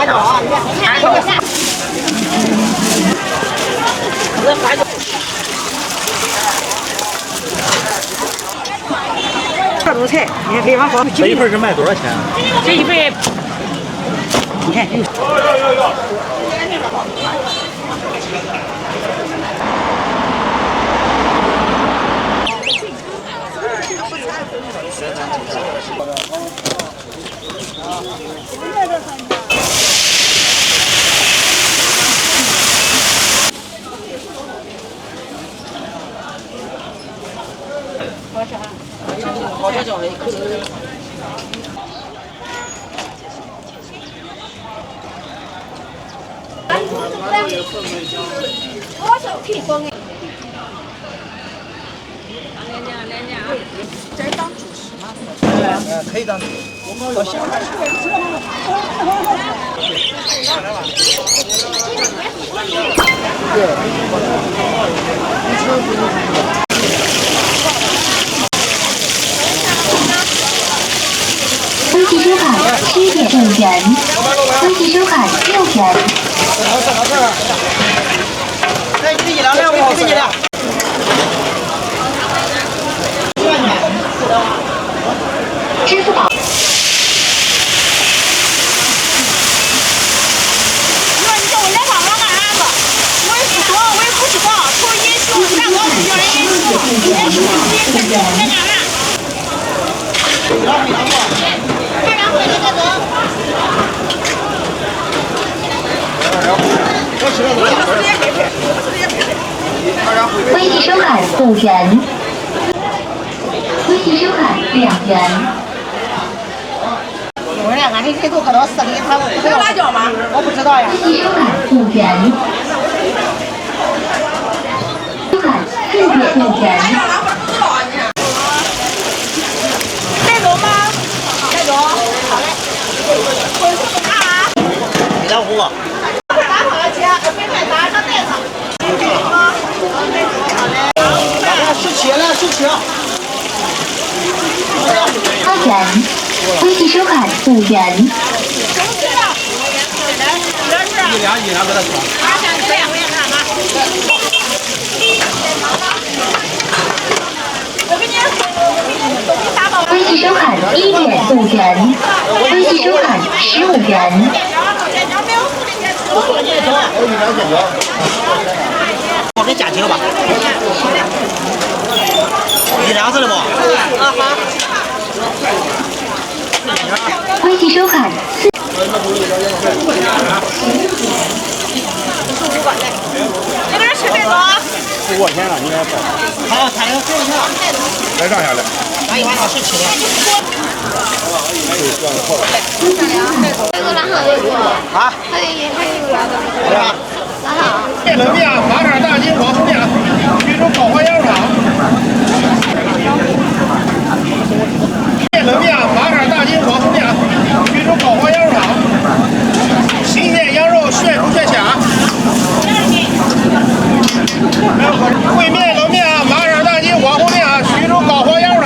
这种菜，你可以往上。这一份是卖多少钱？这一份，你看，好这种的，多少可以封？这儿当主食吗？可以当主食。我先微信收款7.5元，微信收款6元。再给你两两，我给你两。支付宝。你叫我来帮忙干啥子？我也不说，我也不知道，从人数干我叫人人数在干啥？快点回来再走。微信收款5元，微信收款2元。我俩俺这人都搁到市里，他不有辣椒吗？我不知道呀。微信收款5元，收款4.5元。带走吗？带走。好嘞。你当胡吧。打上了姐，别再打上带上。17来17。8元，微信收款5元。一两给他说。微信收款1.5元，微信收款15元。我给加几个吧。一两子的不？啊好。微信收款4。这边吃带走。付过钱了，应该报。好，他要付钱了。来账下来。俺一晚上17的。啊？还有啥的？冷面、麻杆大筋、黄红面，徐州烤花鸭肉肠。冷面、麻杆大筋、黄红面，徐州烤花鸭肉肠。新鲜羊肉炫猪血虾。烩面、冷面、麻杆大筋、黄红面，徐州烤花鸭肉肠。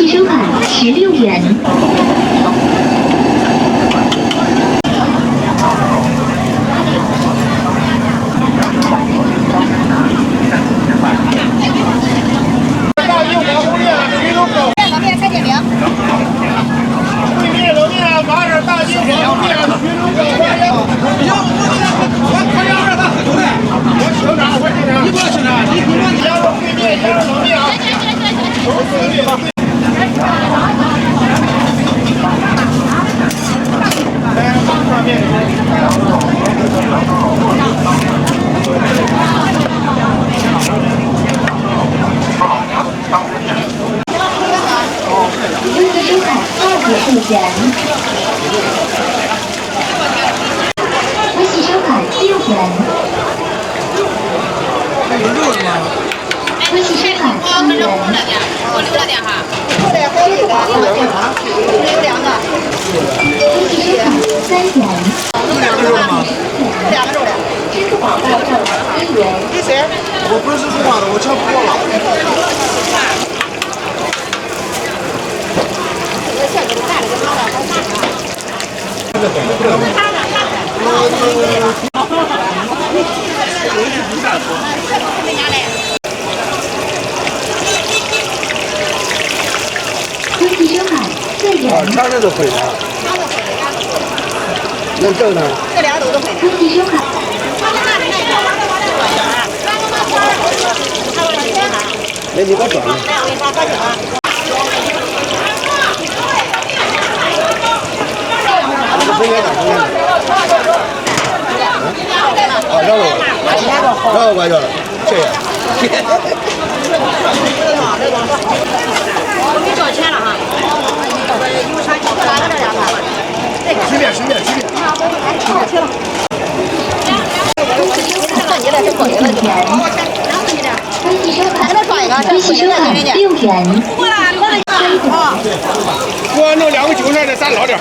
期收款16元。大金华宫殿徐州口。老面菜点名。对面楼面马尔大金华宫殿徐州口花样。快点儿的，我省长，我省长，你不要省长，你羊肉烩面，羊肉冷面啊。微信收款25元。微信收款6元。微信收款4元。我留了点哈。后来好几个，有两个。微信收款3元。2个肉吗？2个肉的。支付宝到账1元。给谁？我不是说话的，我全过了。微信收款4元。全是都会的。那这呢？这2个都会。微信收款。那你给我转了。分开打，分开打。啊，让我关掉了，谢谢。没交钱了哈。随便。算你了，这过去了。微信收款6元。我弄2个韭菜的，咱捞点。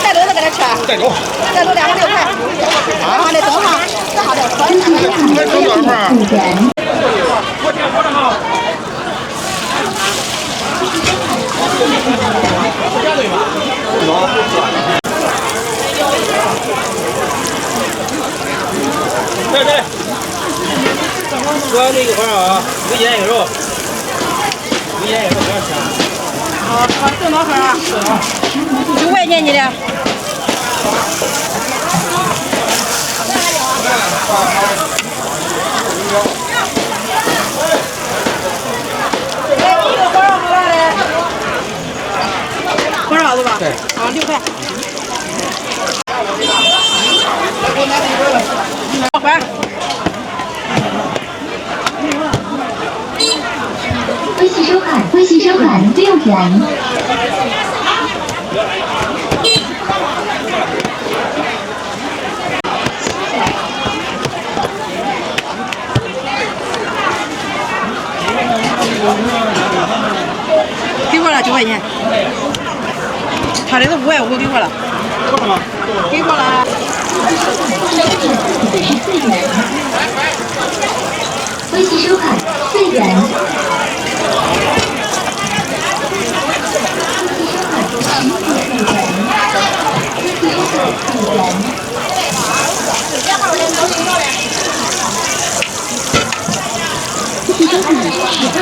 带走的给他吃。带走。带走2个6块。还得等哈，这还得可以。5元。我先说了哈。对，说那个块啊，5元一个肉，5元一个肉不要钱。好，正多少啊？9块钱你的。多少的吧？对。啊，6块。还。微信收款6元。给过了9块钱。他这个5块5给过了。够了吗？给过了。微信收款4元。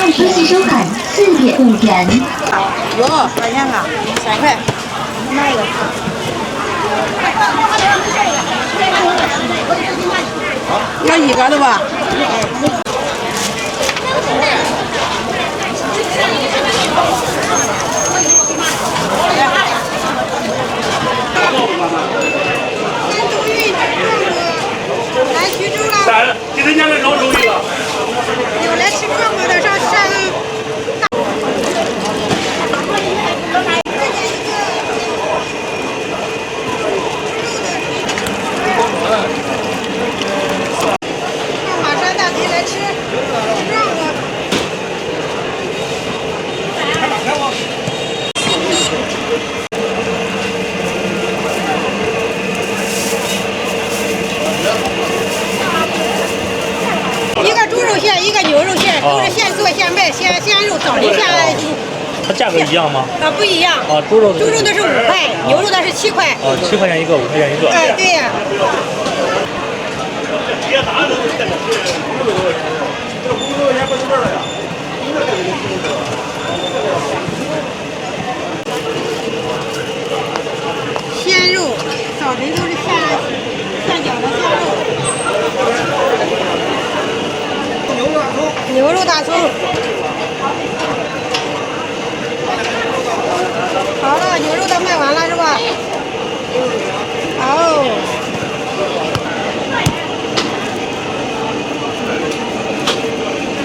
微信收款4.5元。有多少钱啊？3块。拿一个。要1个的吧？来徐州了。咱给人家来绕周一个。有来吃饭吗？的上山。马山大可以来吃。价格一样吗？不一样。啊，猪肉的是5块，牛肉的是7块。7块钱一个，5块钱一个。哎，对呀。鲜肉，早晨都是下脚的鲜肉。牛肉大葱。好了，牛肉都卖完了是吧？哦。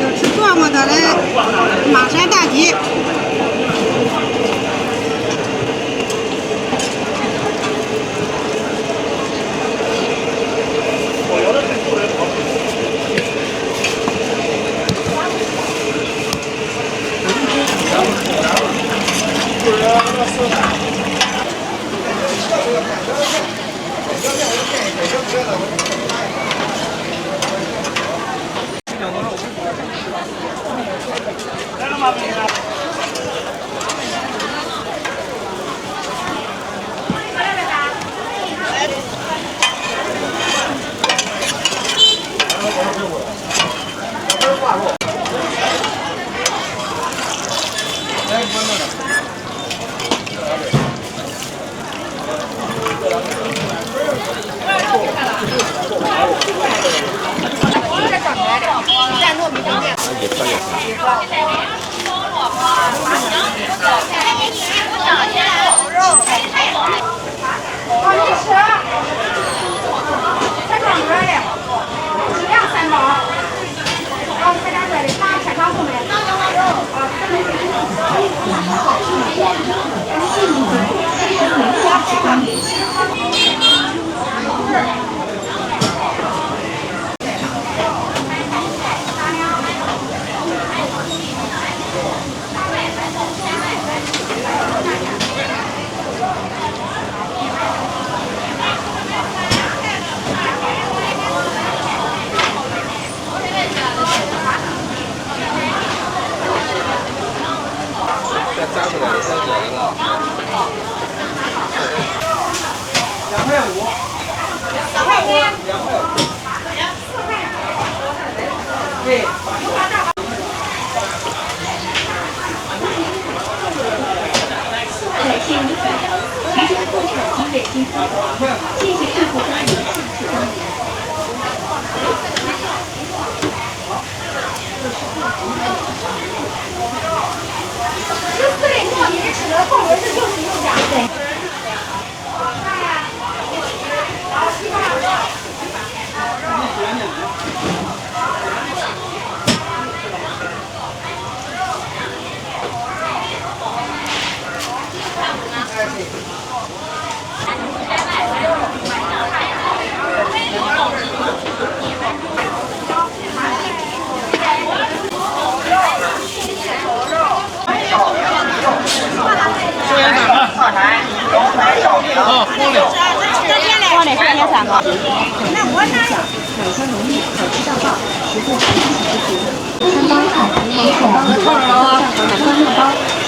有吃壮么的来马山大吉。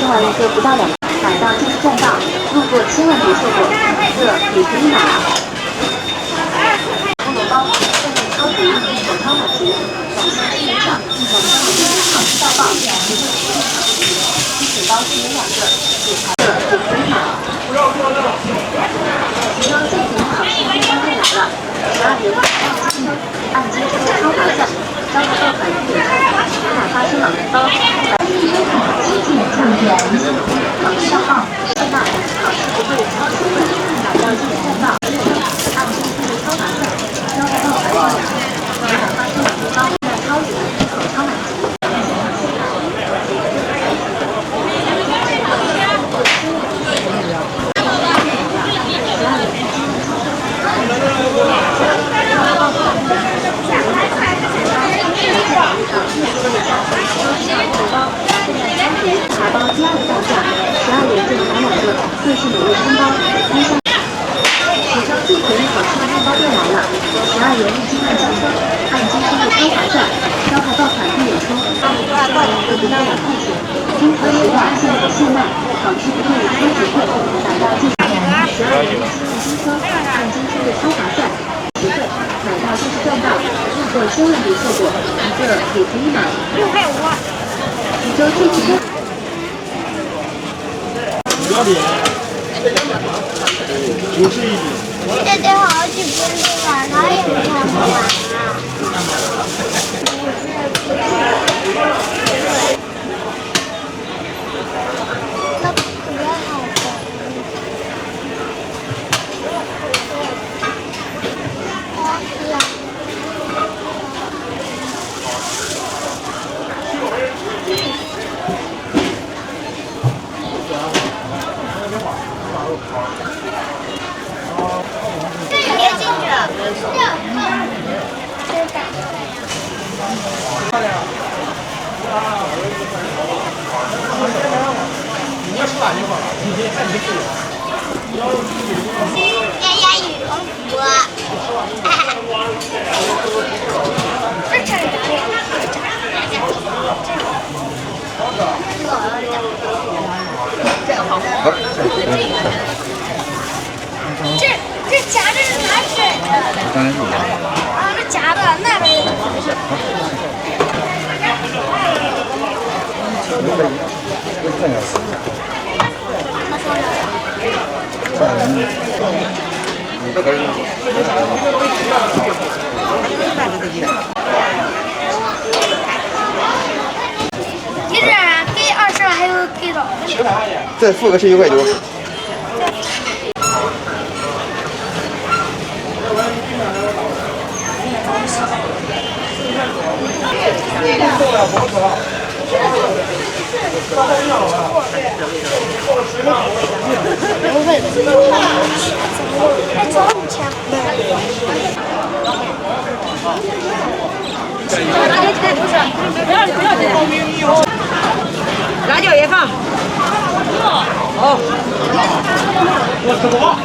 吃完一个不到2买到就是赚到，路过千万别错过，这也可以买。红萝卜，现在超市里手超满足，感谢市民长一同上新好吃到爆，鸡腿包1人2个，薯条也可以买。其中最近好吃的方便来了，12元按斤收超划算，招牌爆款1元超，哪怕是老人包。7件2元，好吃到爆，现在好吃不贵，超实惠，买到就是赚到，按斤超划算，招牌爆款1元，哪怕是老人包，超值，口超满足。茶包第2个造价，12元就买2个，各式美味餐包，其中最便宜好吃的面包店来了，12元1斤2箱装，按斤收入超划算，招牌爆款1元抽。经核实发现的境外好吃不对开始会打到进12元轻松按今天的超划算实惠，买到就是赚到，日后千万别错过，一个也可以买6块5。一周最近。这得好几分钟了，哪也看不完啊！那不要好的。别进去。丫丫羽绒服。这穿哪里？这夹着是哪水的？啊，这夹的那边。你这给20还有给多少？再付个11块9。辣椒也放。哦。我吃过。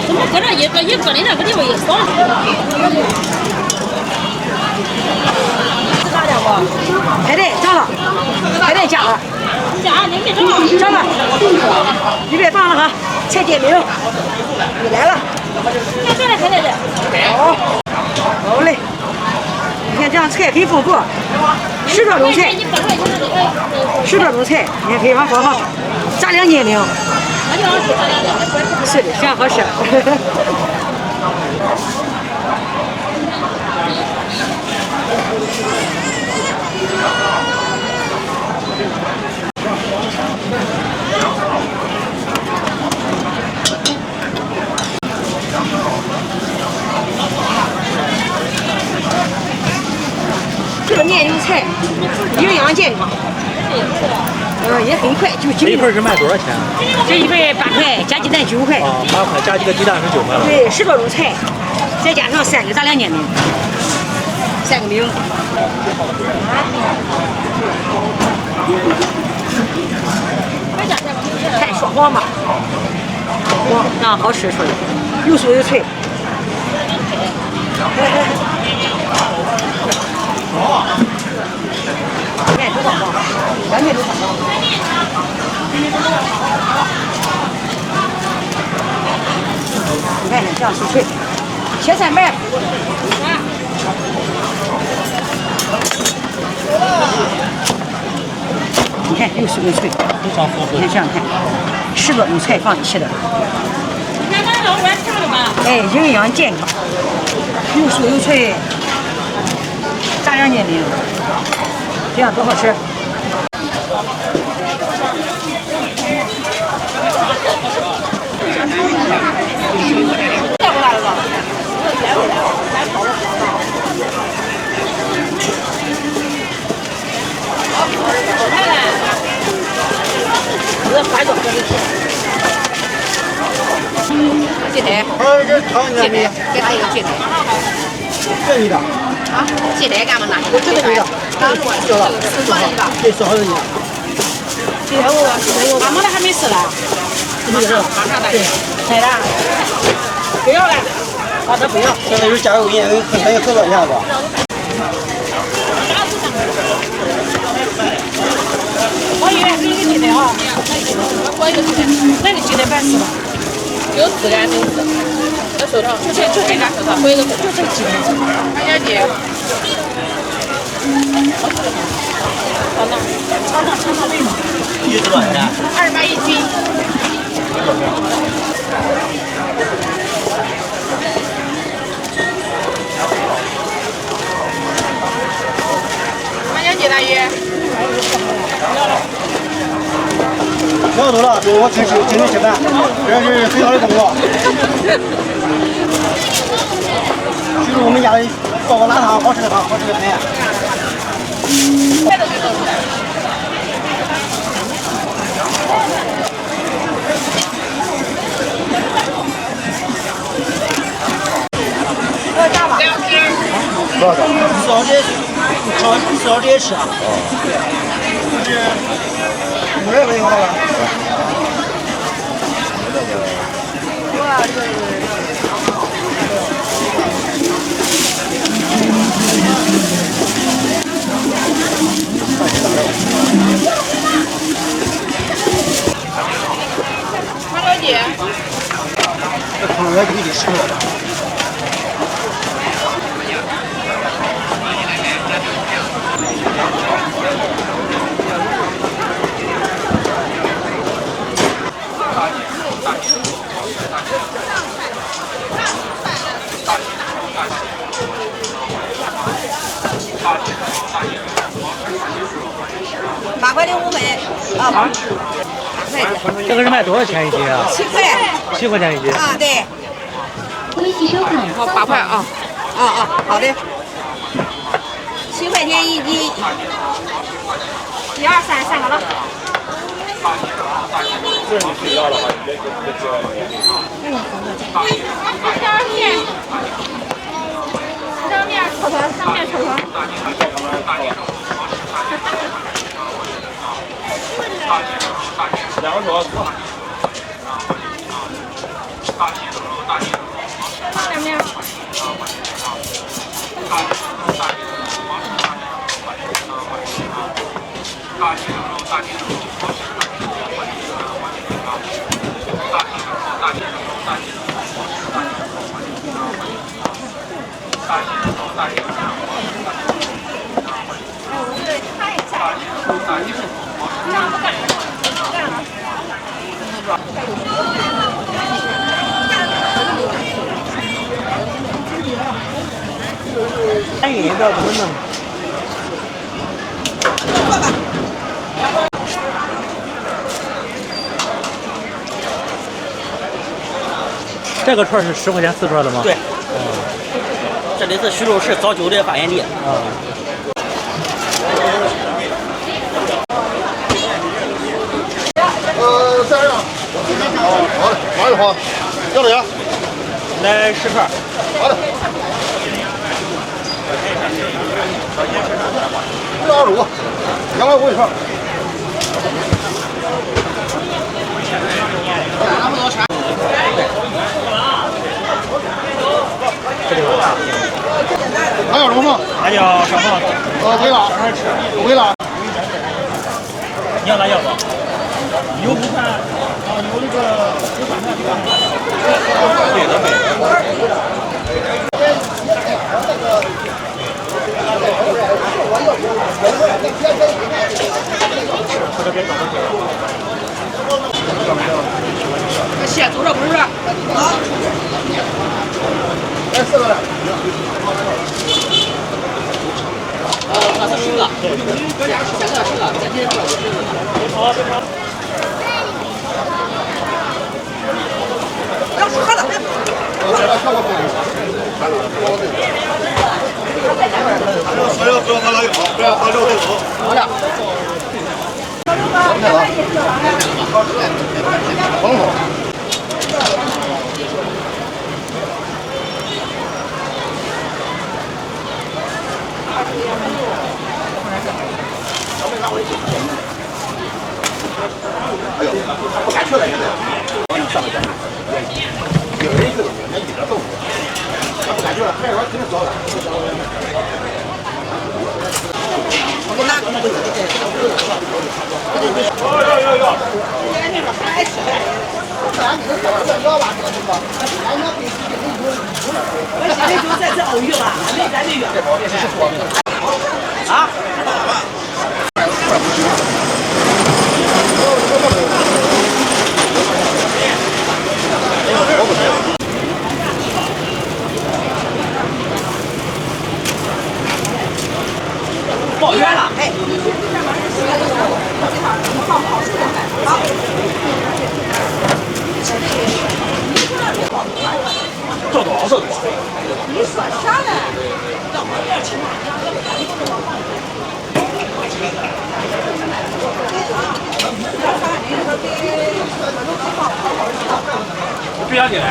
怎么搁这一搁的那个地方一扫？辣椒不？海带涨了，海带加了。加你没涨？涨了。预备放了哈，菜点名。你来了。那再来海带的。好。好嘞。你看这样菜很丰富，10多种菜，10多种菜，你看非常好哈，炸2斤领。是的，这样好吃。这个面油菜营养健康，也很快，就这一份是卖多少钱？这一份8块，加鸡蛋9块。啊，8块加几个鸡蛋是9块了。对，10多种菜，再加上3个炸2斤饼，3个饼。看说黄吧，黄那好吃出来，又酥又脆。面多少吗？完全多少？你看看这样酥脆，切3瓣。你看又酥又脆，非常丰富。你看这样看，10多种菜放一起的。你看老板看了吗？哎，营养健康，又酥又脆，炸2斤饼，这样多好吃！带过来了吧？鸡腿，这尝一下没？给他一个鸡腿。这味道。啊，鸡腿干嘛呢？这个味道。小了，对，小的你。鸡腿我，俺们那还没死呢。马上，对，来了。不要了，好的不要。现在有加油银，可以合作一下子。我一元是一个鸡蛋啊，我一个鸡蛋，那个鸡蛋半是吧？有4个没事。那手套，就这个手套，我一个就这个鸡蛋。2块钱。好呢，尝味嘛。鱼多少钱？200一斤。2块钱大鱼。不要走了，我请你吃饭，这是最好的工作。就是我们家的煲个辣汤，好吃的汤，好吃的很。多少钱？少点吃啊。就是50块钱好了。多少钱？这汤圆给你吃了。8块的5枚啊，这个是卖多少钱一斤啊7块？7块钱一斤。啊，对。微信收款好，8块啊。好的。7块钱一斤。1、2、3，3个了。这你自己要的话，你别接外面。上面瞅瞅，上面瞅瞅。2个手。上面。餐饮不知道怎么弄。这个串是10块钱4串的吗？对。这里是徐州市早酒的发源地。3样。好的，马上好。要多少钱？来10串。好的。125，250一串。还有什么吗？辣椒小胖子。可以了。可以了。你要辣椒不？有不看啊？有那个有饭票。对的呗。先走着不是？好。来4个了。那是10个。搁家10个10个，再接着50个。好。要吃喝的。所有不要喝辣椒，不要喝肉带走。好的。黄总。哎呦，不敢去了现在。上个一个人一个东西，那一点都不多。他不感觉了，还有肯定早了。啊？报冤了！哎，这多少？你说啥呢？别进来。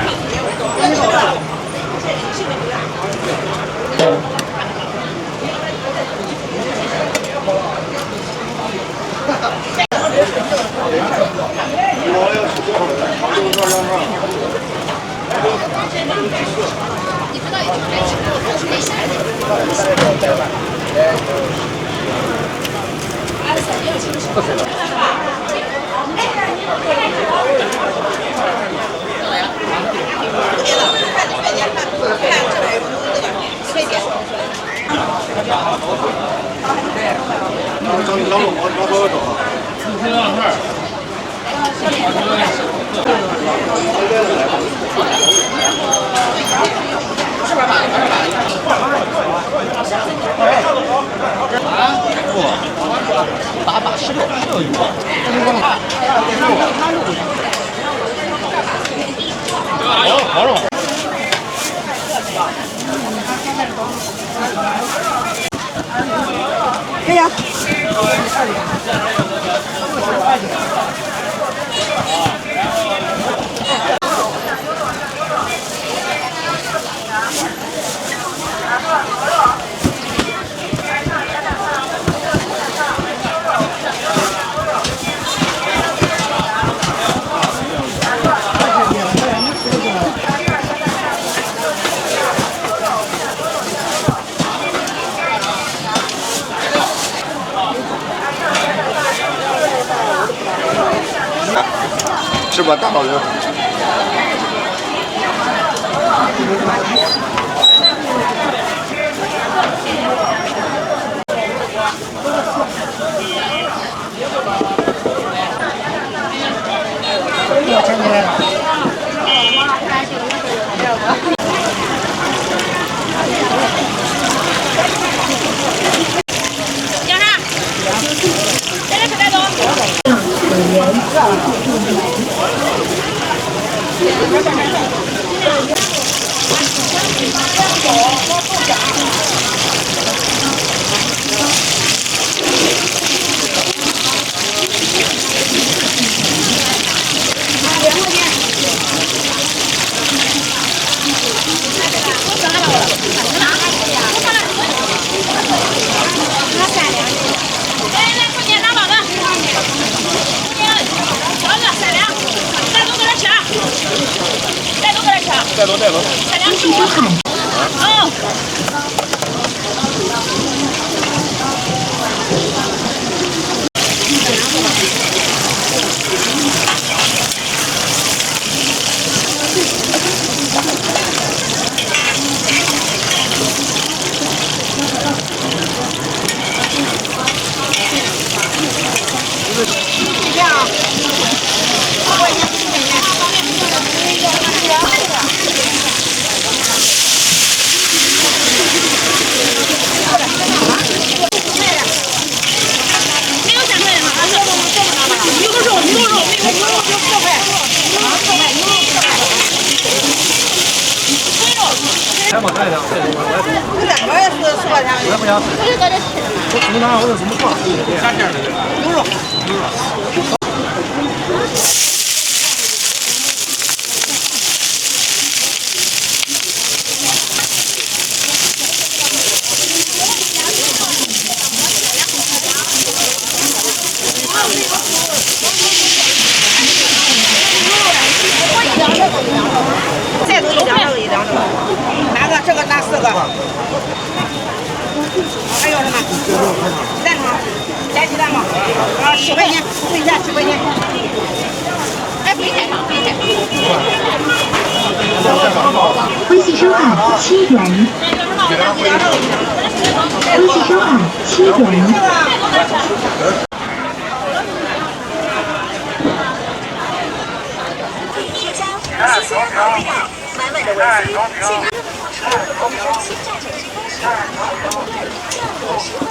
可以啊。是吧，大老人？要啥？这个是带走。带走带走。才215。哦。来吧，来一下。这两个也是10块钱。来不行。我怎么拿？我这怎么放？啥馅的？牛肉。牛肉。这还有什么？鸡蛋吗？来鸡蛋吗？啊，10块钱，对一下10块钱。哎，不用太长，不用太长。微信收款7元。微信收款7元。满满的温馨，现场我们的新站城市开始，价格实惠。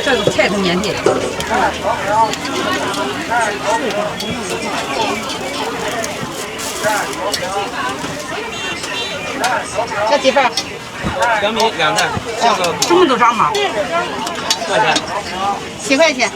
这个菜是免的。这几份2米2袋，价格什么多少嘛多少钱？7块钱。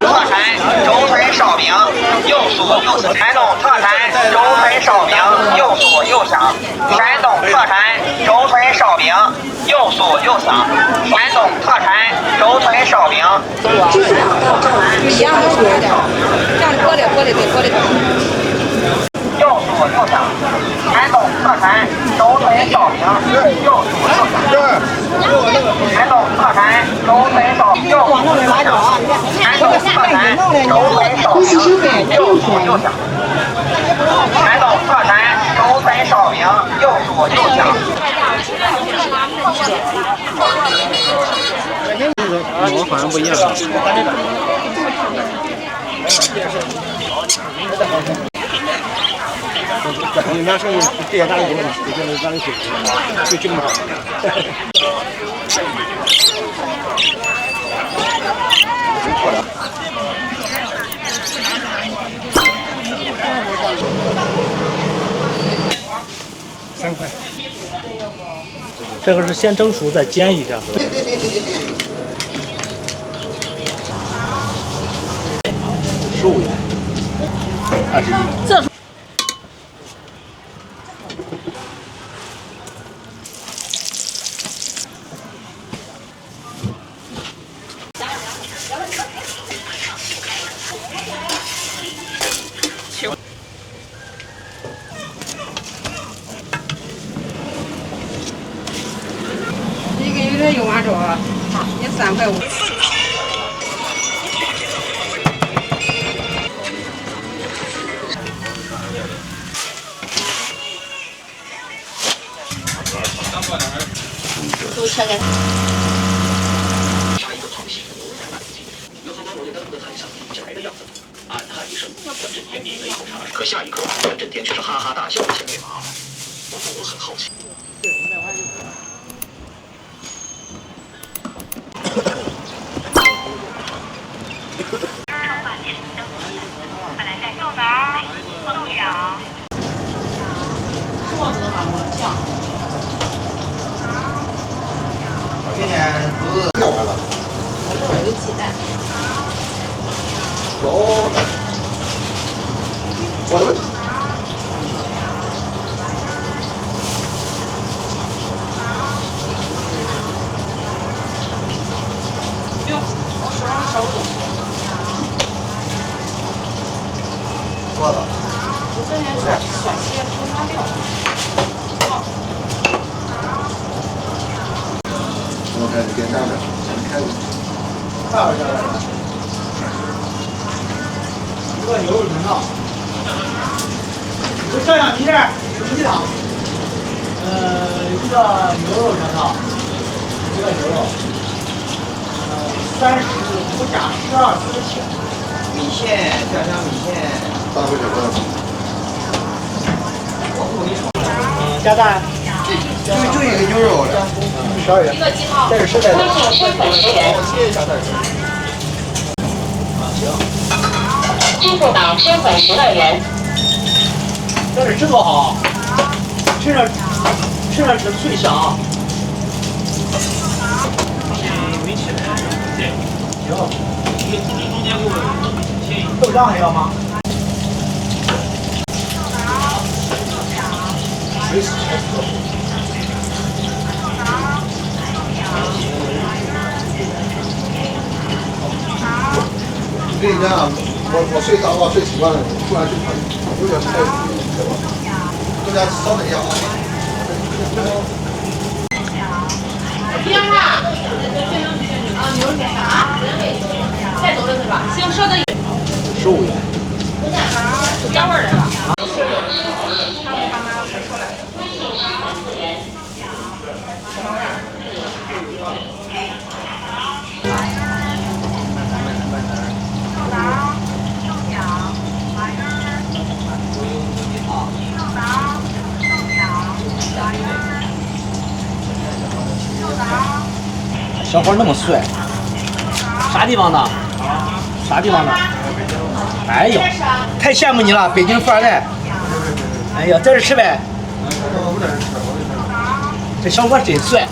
特产轴腿烧饼，又酥又香。山东特产轴腿烧饼，又酥又香。山东特产轴腿烧饼，又酥又香。山东特产轴腿烧饼。一样的说的，这样过来对过来。又酥又香。山东特产轴腿烧饼，又酥又香。山东特产轴腿烧饼，又酥又香。山东特产轴腿烧饼，又酥又香。山东特产轴腿烧饼，又酥又香。我好像不一样。你拿手这些哪里多嘛？这些哪里水？就这么少。3块。这个是先蒸熟再煎一下。15元，21。这。一个月有完着，也3块5。都切开。可下一刻，转震天却是哈哈大笑的前面马了。我很好奇。鸡蛋。哦，我的。哟，我手上烧了。过了。我这边酸蟹红辣料。我看你点上面，先开始。大点儿。一个牛肉全套。这摄像机这儿几档？一个牛肉全套，一个牛肉。35加1247。米线，家乡米线。大回小份。加蛋。就一个牛肉的。12元。这是实在的。切一下再说。行。支付宝收款12元。这是制作好，吃着是脆香。没起来。行。你中间给我切一个。豆浆还要吗？水洗才可以。我跟你讲，我睡大觉睡习惯了，突然就有点太更加稍等一下啊。边上啊，牛肉片啊，再走的是吧？行，稍等。15元。原味的吧？小伙那么帅，啥地方的？啥地方的？哎呦，太羡慕你了，北京富二代。哎呀，在这吃呗。这小伙真帅，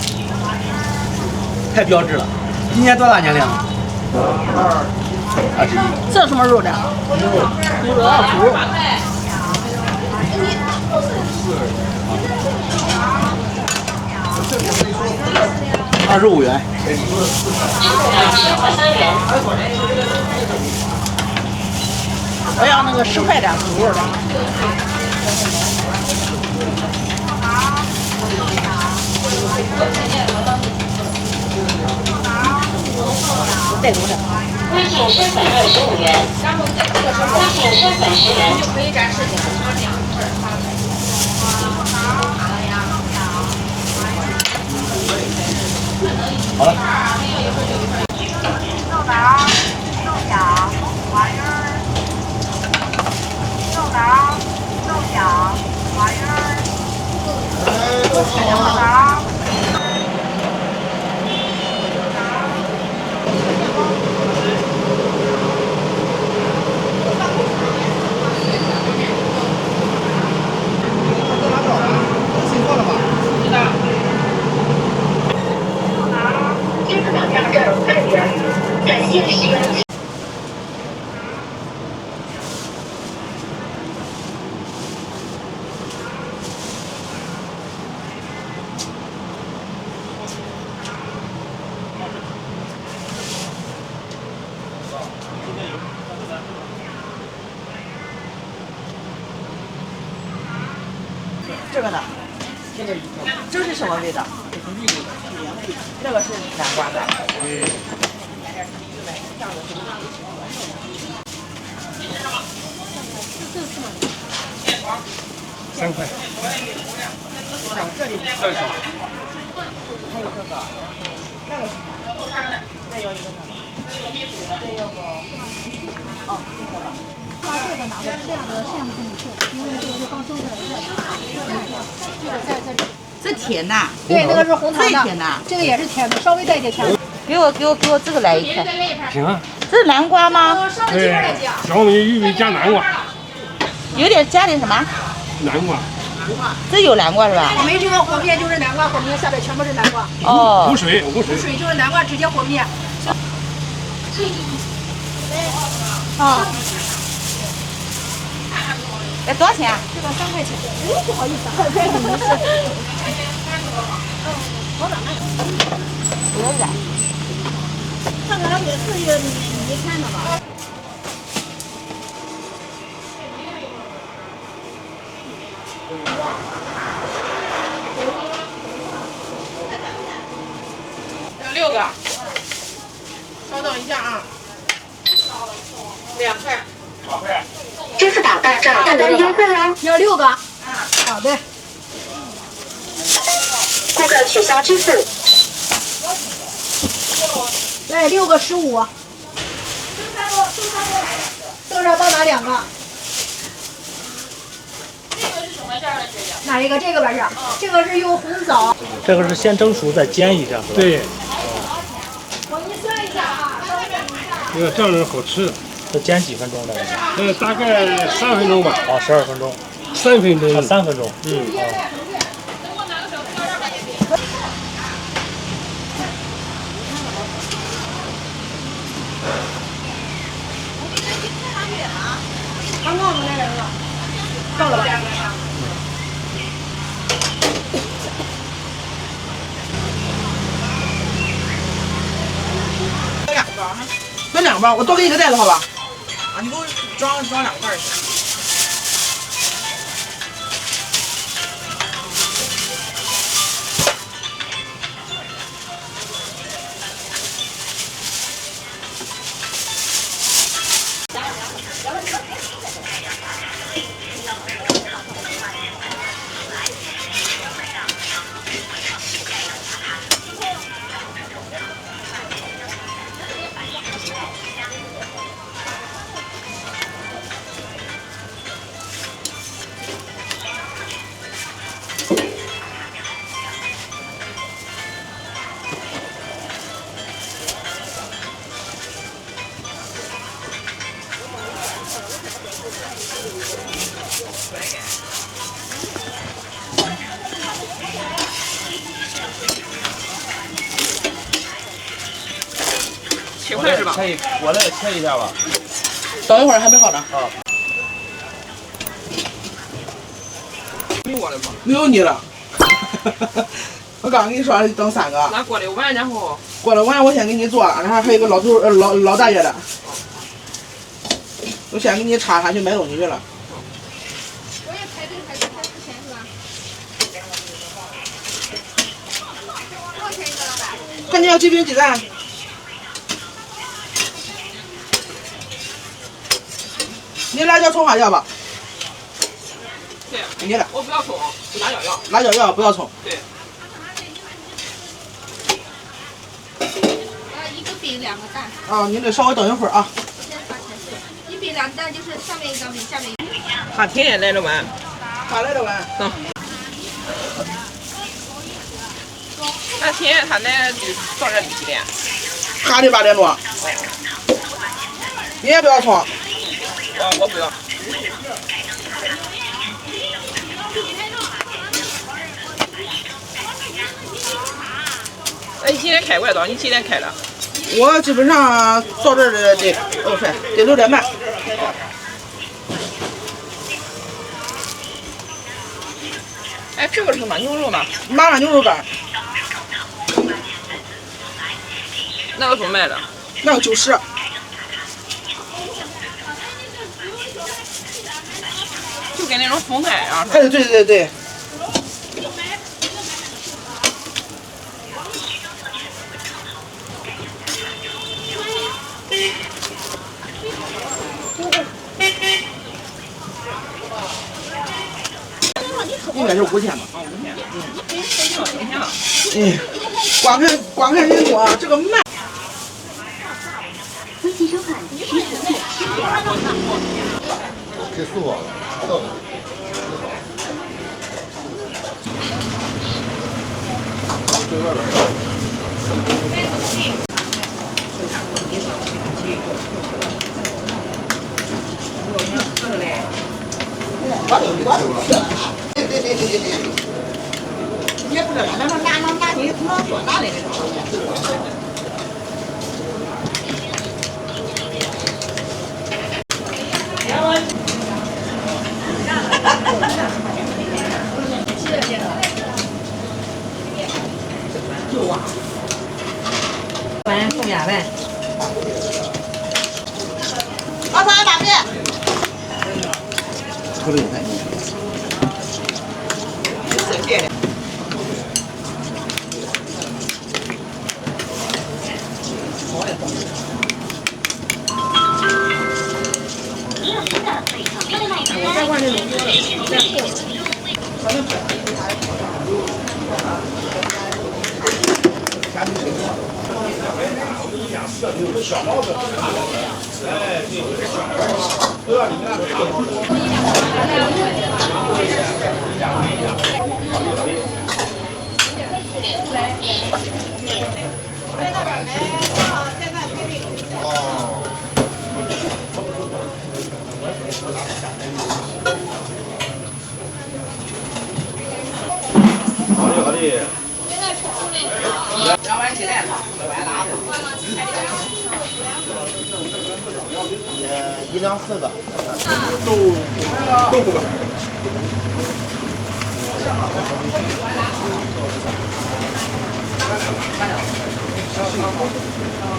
太标致了。今年多大年龄？21。这什么肉的？牛肉啊，猪。25元。我要那个10块钱猪肉的。带走的。微信身份25元。微信身份10元。就可以展示去。好了。豆芽、豆角、花鱼儿。豆芽、豆角、花鱼儿。豆芽。这个呢？这是什么味道？那个是南瓜的。3块。这里。还有这个，那个是啥？再要一个呢？再要个。哦，这个吧。把这个拿过来，这样的项目给你做，因为这个是刚收的。这个在这里。这甜呐？对，那个是红糖的。最甜呐。这个也是甜的，稍微带一点甜。给我这个来一片。行啊。这是南瓜吗？对，小米、玉米加南瓜。有点加点什么？南瓜。这有南瓜是吧？我们这个和面就是南瓜和面，下边全部是南瓜。哦。无水就是南瓜直接和面。啊。哎，多少钱？这个3块钱。哎，不好意思，快没事。好长有点。这个也是一个你看的吧？6个，稍等一下啊，2块。支付宝到账，3元优惠哦。要6个。好的。顾客取消支付。来6个15。多少到哪2个？哪一个？这个吧是？这个是用红枣。这个是先蒸熟再煎一下，是吧？对，我给你算一下啊。这个酱汁好吃。这煎几分钟的？大概3分钟吧。哦，12分钟。3分钟。3分钟。刚刚我们来人了，到了吧？分2包，我多给你个袋子好吧？啊，你给我装2袋去。切块是吧？我那个切一下吧。等一会儿还没好呢。啊。没我了吗？没有你了。我刚跟你说等3个。那过了碗，然后过了碗我先给你做，然后还有一个老大爷的，我先给你插上去买东西去了。我也排队排之前是吧？多少钱一个老板？看你要几饼鸡蛋？你辣椒葱花要吧？对，你的。我不要葱，就辣椒要。辣椒要不要葱？对。1个饼2个蛋。啊，你得稍微等一会儿啊。先发钱是，1饼2蛋就是上面一张饼，下面一张。他天天来了碗。他来了碗。嗯。那天天他来就到这里几点？他的8点多。你也不要葱。我不要。哎，你今天开多少？你几点开的？我基本上到这儿得6点半。哎，这个是什么牛肉吗？麻辣牛肉干。那个怎么卖的？那个90。就跟那种风菜啊。哎，对对对。应该是5天吧。光看人多，这个慢。微信收款结束啊，到的。对外边。也不知道那说拿你多大的那种。哎。老三把面。口味太重。随便的。我再换这种多的，再厚的。小帽子，哎，对，都要你们那好的好的。2碗鸡蛋，2碗辣子。1两4个。豆腐吧。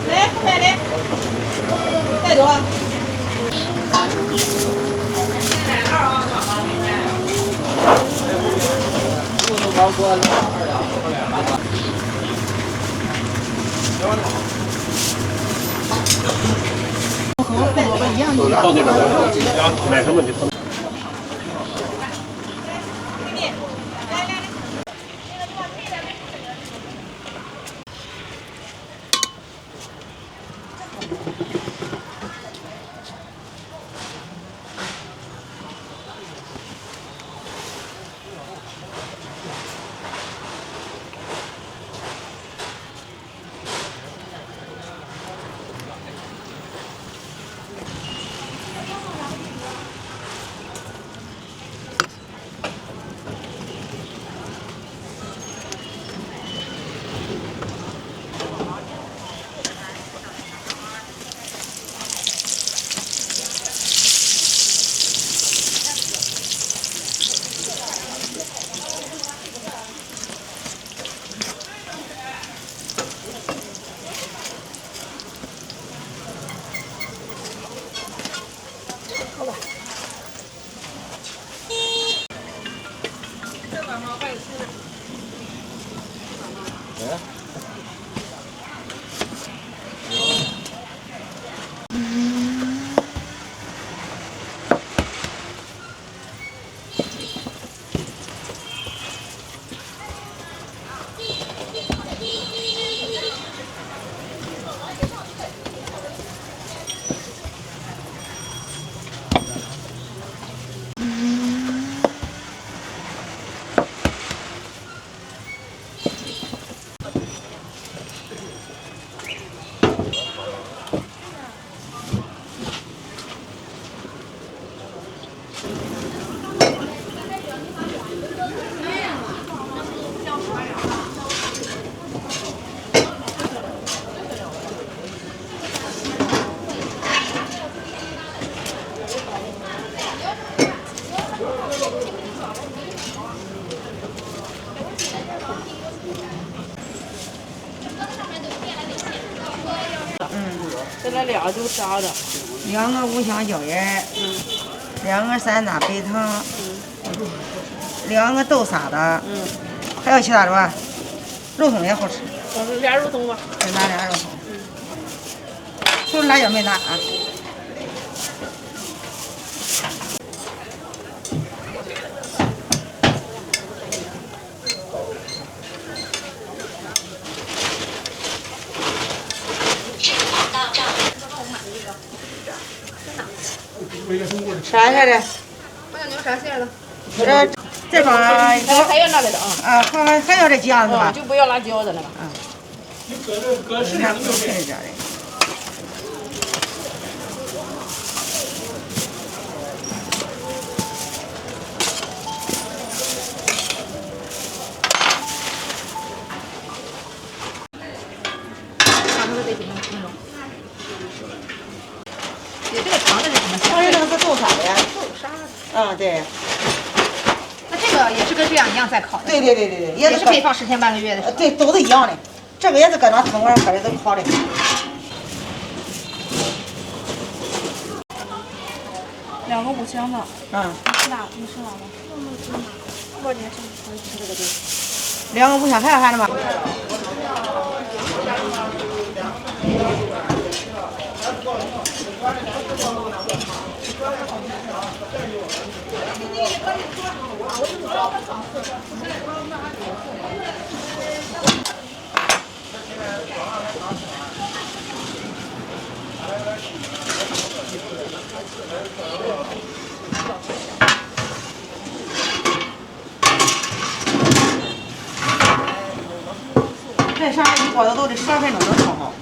来，后面的，再多。到这边来，买什么你？这俩都炸的，2个五香椒盐，2个山楂白糖，2个豆沙的，还有其他的吧？肉松也好吃。俩肉松吧。再拿俩肉松。除了辣椒没拿啊。啥馅的？我想牛啥馅的？这方还要那个的啊。还要这酱是吧？就不要辣椒的那个。搁是两个都是这样的。你这个长的是什么馅？这个是豆沙的呀。豆沙。对。那这个也是跟这样一样在烤的。对，也是可以放10天半个月的。对，都是一样的。这个也是搁那铜锅上搁的，都烤的。2个5香的。嗯。你吃哪个？我你吃这个对。 2个5香还要喊的吗？这啥一锅都得10分钟能炒好。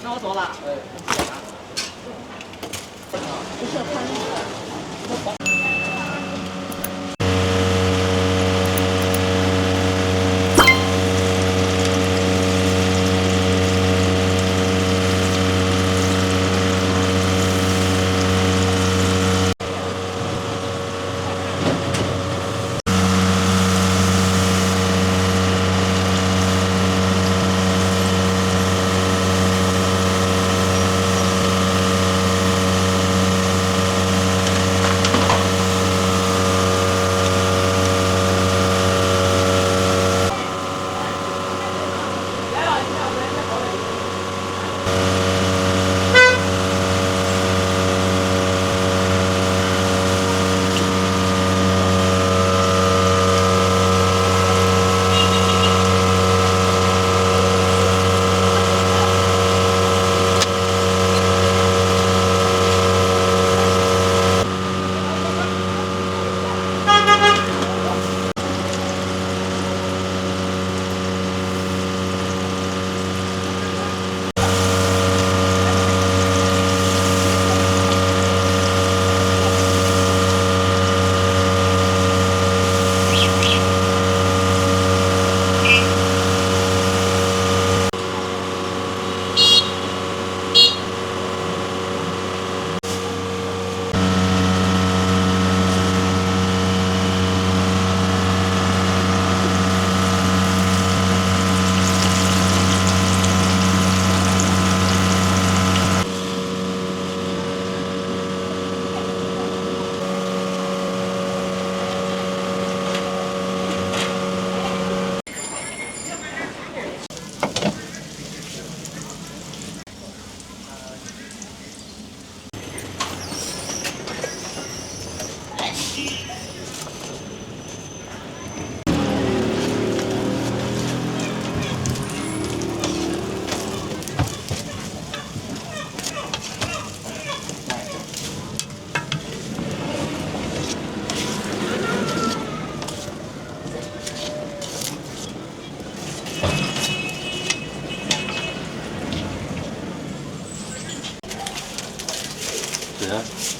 那我走了。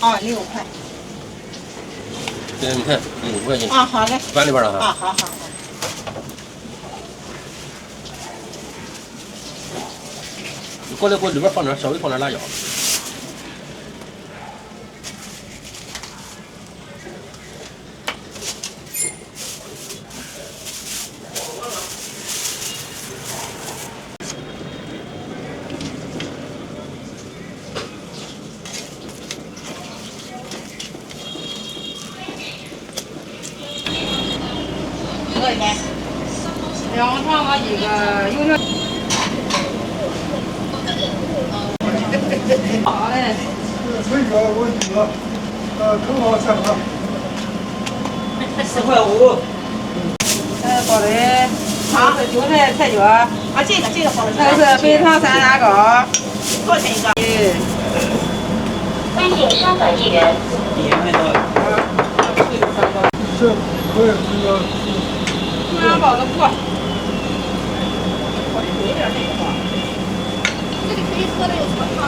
啊，6块。对，你看，5块钱。啊，好嘞。饭里边了哈。啊，好。你过来给我里边放点，稍微放点辣椒。多少钱？2肠子一个油条。好嘞。水果我一个，茼蒿3个。4块5。包的糖是韭菜菜椒。啊，这个好的。这是白糖3大糕。多少钱一个？微信300亿元。这可以这个。猪羊包子不。这里可以喝的有什么？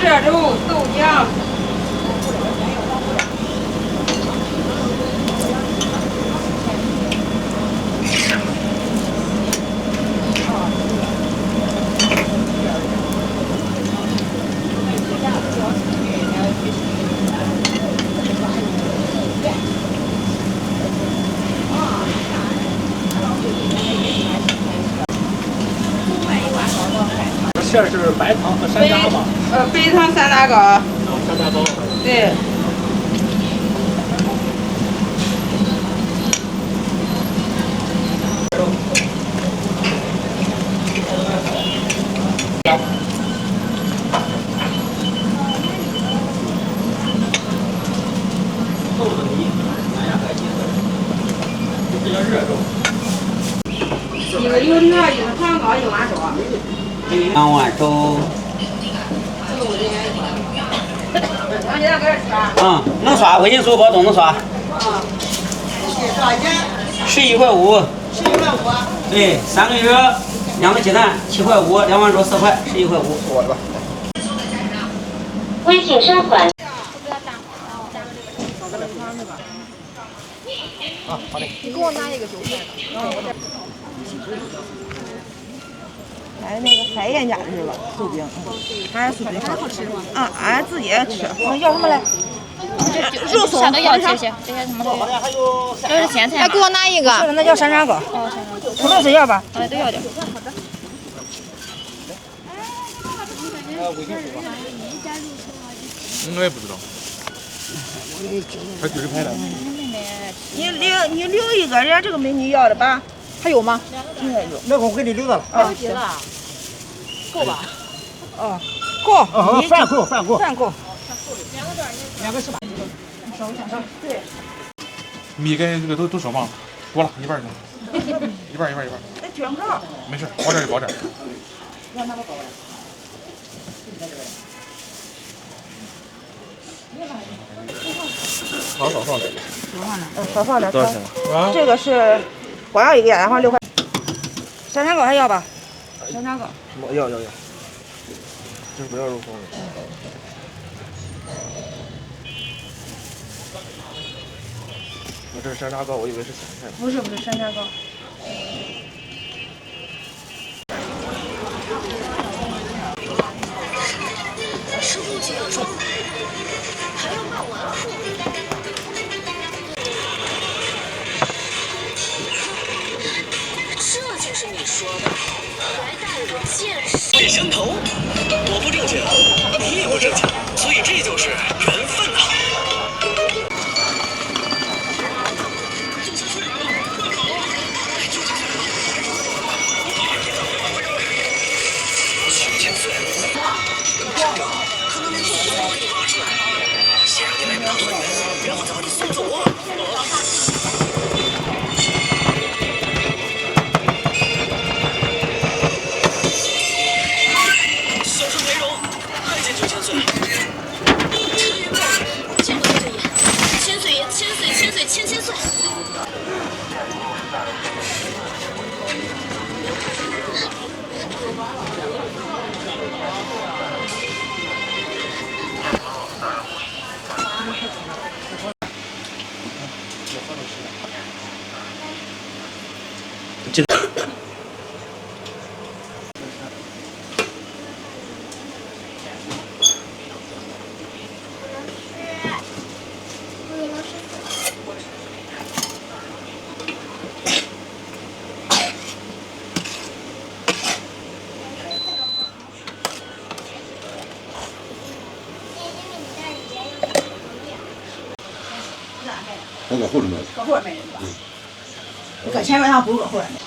热粥、豆浆。馅是白糖和山楂吗？白糖山楂糕。山楂糕。对。豆子泥，南亚白金的，这叫热粥。一个有那一个糖糕，一碗粥。2碗粥。能刷，微信、支付宝都能刷。多少钱？11.5块。11.5块。对，3个鱼，2个鸡蛋，7.5块，2碗粥4块，11.5块。我的吧。微信收款。啊，好嘞。你给我拿一个韭菜的。哎，那个海燕家的是吧？酥饼，俺酥饼好吃吗？啊，俺自己也吃。要什么来？肉松啥都要，谢谢，这些什么都要。这是咸菜。来，给我拿一个。那叫山楂糕。哦，山楂糕。土豆丝要吧？都要点。我也不知道。他就是拍的。你留一个，人家这个美女要的吧？还有吗？应该有。那个我给你留着了。啊，行了。够吧？哦，够。饭够，饭够。饭够。2个是吧？对。米跟这个都少吗？多了一半行。一半。那卷泡。没事，包点就包点。让他们包呀。少放点。少放点。多少钱？这个是光要一个呀，然后6块。山楂糕还要吧？山楂糕。要。就是不要肉松的。我这是山楂糕，我以为是咸菜。不是山楂糕。是误解中，还要骂完后。这就是你说的，还带我见识。相投，我不正经，你也不正经，所以这就是缘分啊。先让你来大团圆，然后再把你送走啊！小生为荣，拜见9000岁。陈元宝，见过这个爷，千岁爷，千岁。我搁后头买的。搁后边买的是吧？你搁前面上不是搁后边买。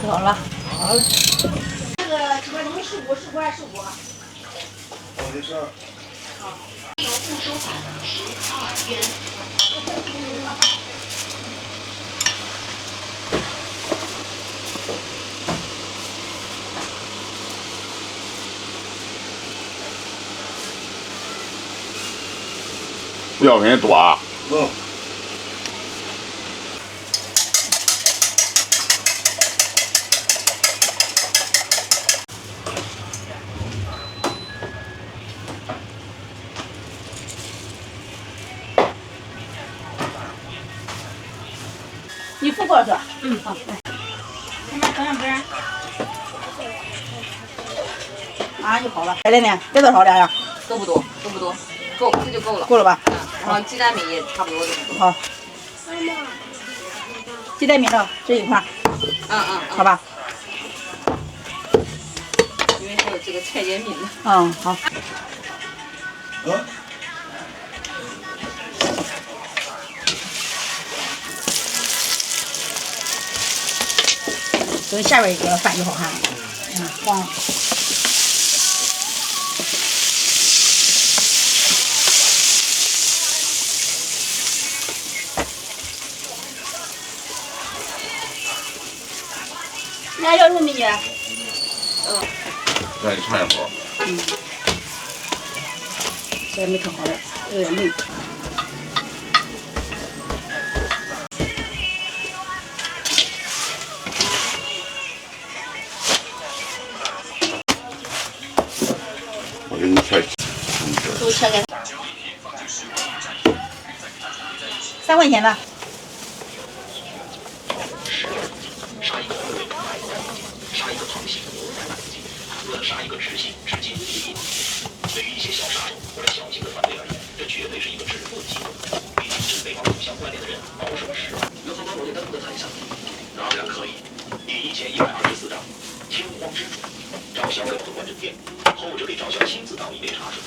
好了，好了。这个什么，你们15，15还是15？我的是。不收款12元。不要人多啊。嗯。你付多少？嗯，好，来。他妈等两根。啊，就好了。海莲呢？这多少两呀？都不多，都不多，够，这就够了。够了吧？然后鸡蛋米也差不多这么多。好。鸡蛋米呢？这一块。好吧。因为还有这个菜盐米呢。嗯，好。等下边一个饭就好看了。黄。你还要什么美女？那你看一会儿。这没挺好的，有点嫩。我给你切。都切开。3块钱的。杀一个刺猬，杀一个螃蟹，杀一个直系直径1厘米。对于一些小杀手或者小型的团队而言，这绝对是一个致富的机会。毕竟是被往互相关联的人保守时，能否帮我给登录的谈一下？当然可以。第1124章，天荒之主，赵骁跟本关震天，后者给赵骁亲自倒一杯茶水。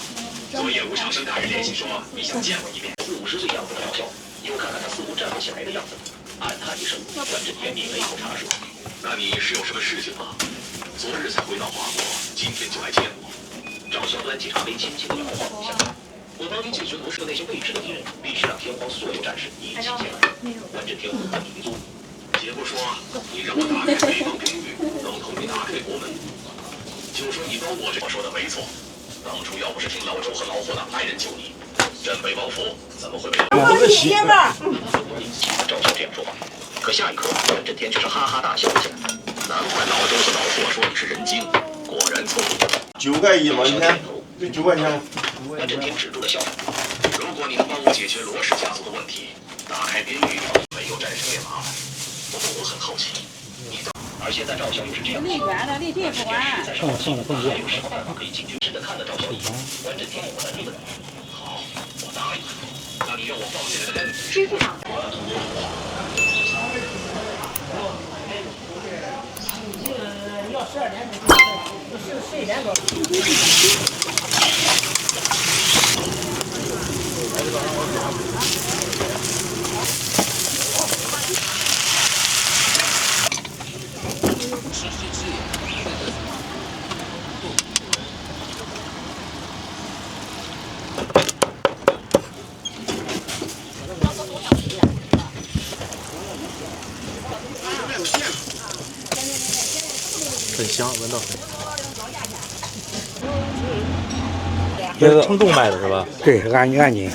昨夜吴长生大人联系说，你想见我一面。40、50岁样子的赵骁，又看看他似乎站不起来的样子，暗叹一声，关震天抿了一口茶水。那你是有什么事情吗？昨日才回到华国，今天就来见我。赵骁端起茶杯，轻轻地摇晃一下。我帮你解决国师的那些未知的敌人，必须让天荒所有战士一起前来。关震天呼唤民族，姐夫说你让我打开北方兵域，能同你打开国门。就说你帮我这话说的没错。当初要不是听老周和老霍的派人救你，镇北王府怎么会被？赵骁这样说话，可下一刻关震天却是哈哈大笑起来。难怪老周和老霍说你是人精，果然聪明。9块1嘛，一天9块钱。关震天止住了笑容。如果你能帮我解决罗氏家族的问题，打开边域，没有战胜也麻烦。不过我很好奇，而现在赵骁又是这样。离远了，离近不管。上了，还有什么办法可以近距离的看到赵骁一眼？关震天有了这个。好，我答应。那你让我放进来的人。支付宝。要12点钟，11点多。很香，闻到很。这是称重卖的是吧？对，按斤。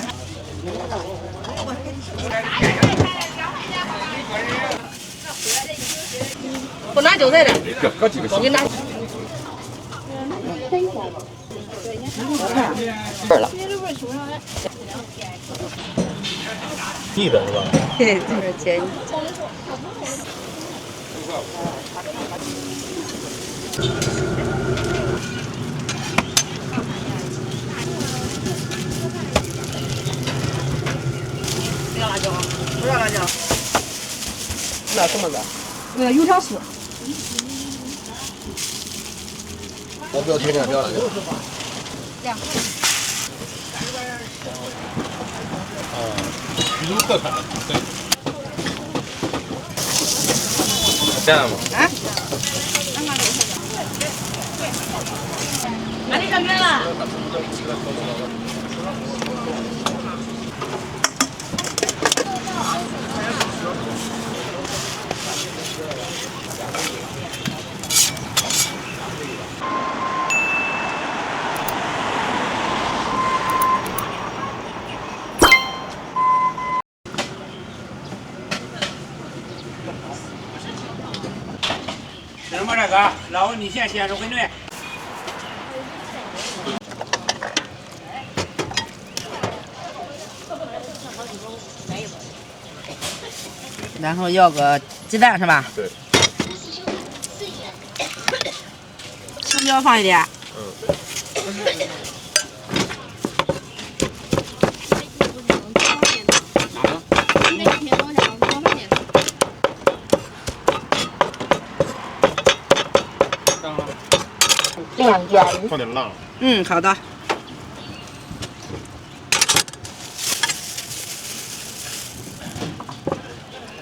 不拿韭菜的。搁几个小。你拿。味儿了。腻的是吧？对，这是甜。不要辣椒啊！不要辣椒。那什么的？油条丝。我不要甜面，不要辣椒。2块。徐州特产，对。这样吗？啊？哪里上班了？吃什么这个？老问你先先手馄饨。然后要个鸡蛋是吧？对。青椒放一点。2元。放点辣。嗯，好的。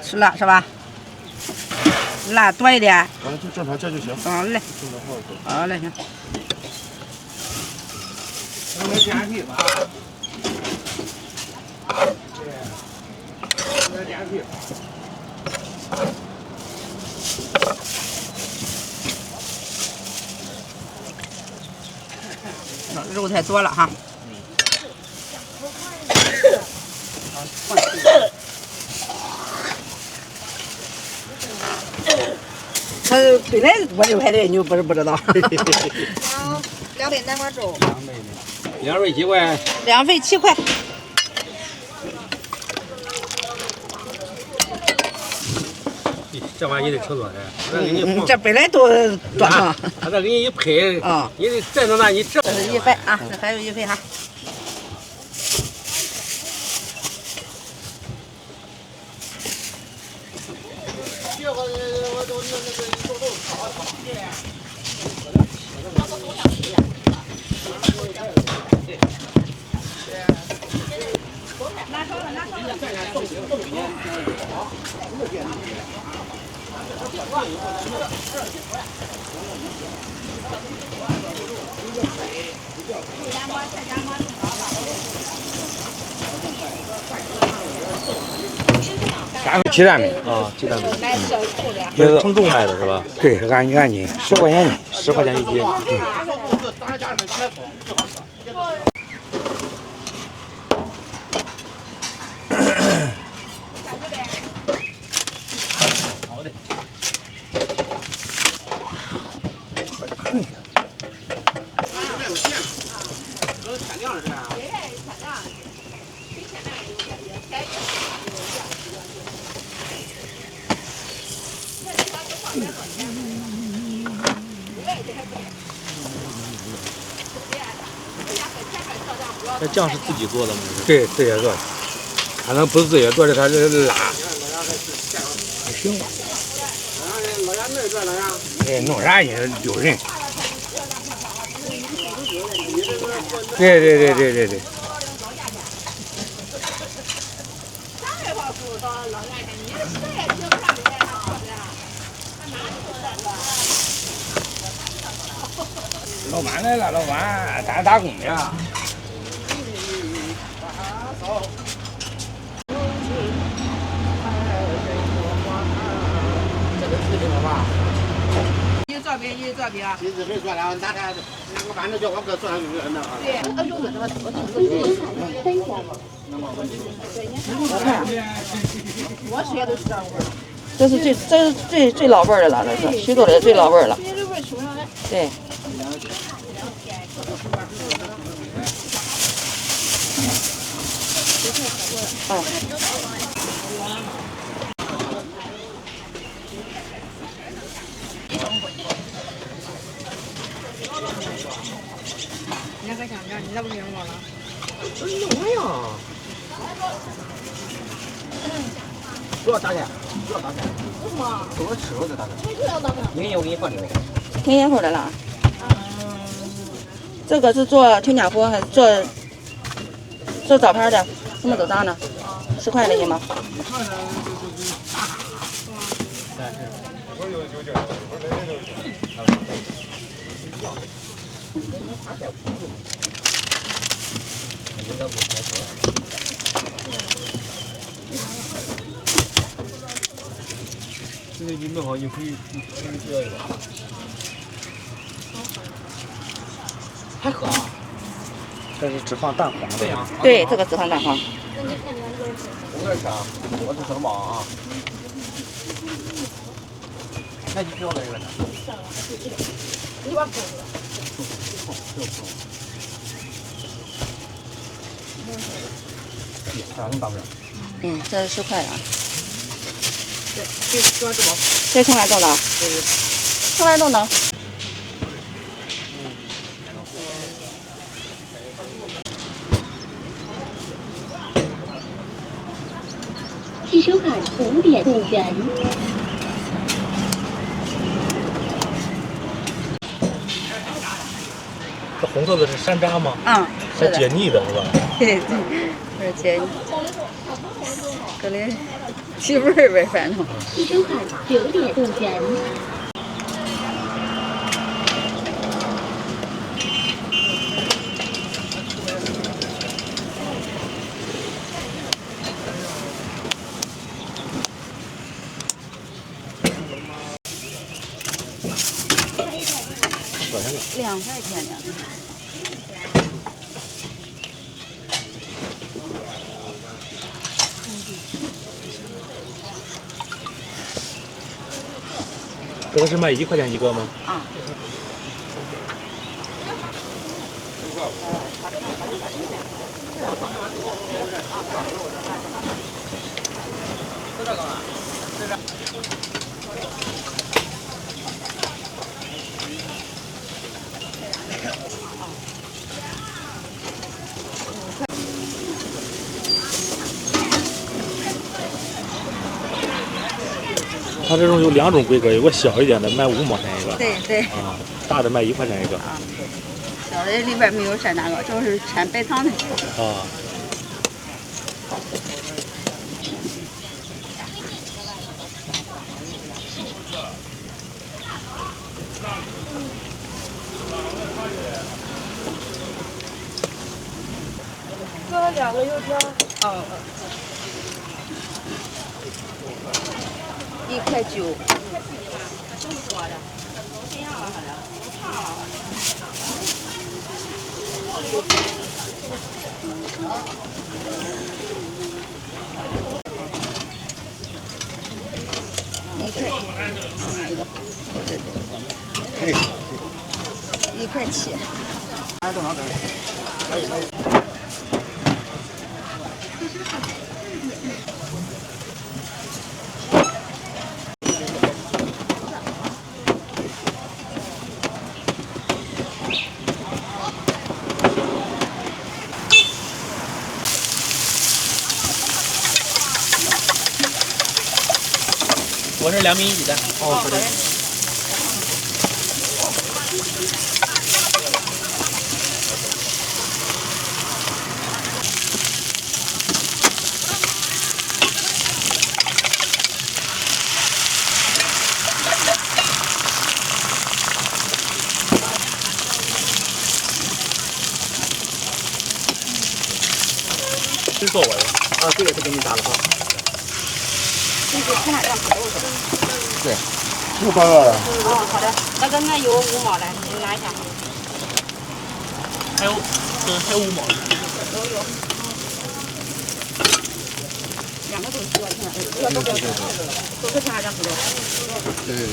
吃辣是吧？辣多一点。就正常这就行。好嘞。好嘞，行。点皮吧。点皮。肉太多了哈。他本来我就排队，你又不是不知道。2杯南瓜粥。2份几块？2份7块。这玩意儿也得吃多少？这本来都多少？他这给你一配啊，你得再弄那你这。这是1份啊，这还有1份哈。鸡蛋饼啊，鸡蛋饼，这是称重卖的是吧？对，按斤10块钱斤，10块钱1斤。好的。这酱是自己做的吗？对，自己做的，可能不是自己做的，它是辣。行。哎，弄啥也丢人。对。老板来了，老板，咱打工的。一做饼，一做饼。一直没做了，哪天我反正叫我哥做上有人呢。对，我学都是这味儿。这是最老味儿的了，这是徐州的最老味儿了。对。哦。2个香肠，你咋不给我了？弄呀！不要打开，不要打开。为什么？等我吃了再打开。为什么要打开？明天我给你放里面。听烟口的了。这个是做全家福还是做早盘的？什么都当呢？10块那行吗？现在你弄好，你可以这个。还喝啊？这是只放蛋黄的呀？对，这个只放蛋黄。我这吃啊，我这吃了吗啊？那你不要那个。你把补了。啥能打不了？这是10块啊。这装这包。这从哪种的？从哪种的？汽收款5.5元。这红色的是山楂吗？嗯，是解腻的是吧？对对，不是解腻，搁里提味儿呗，反正。汽收款9.5元。2块钱两个。这个是卖1块钱一个吗？啊。它这种有2种规格，有个小一点的卖5毛钱一个，对对。啊，大的卖1块钱一个。啊，小的里边没有掺那个，就是掺白糖的。啊。做了2个油条。哦。1块9。1块7。我是2米1几的。哦，好的。是做我的啊，这个是给你打的哈。这是看哪样烤肉是吧？对，又8个了。哦，好的，那个有5毛的，你拿一下。还有5毛的。有。2个都是10块钱，这个都不要钱，都是看哪样烤肉。对对对。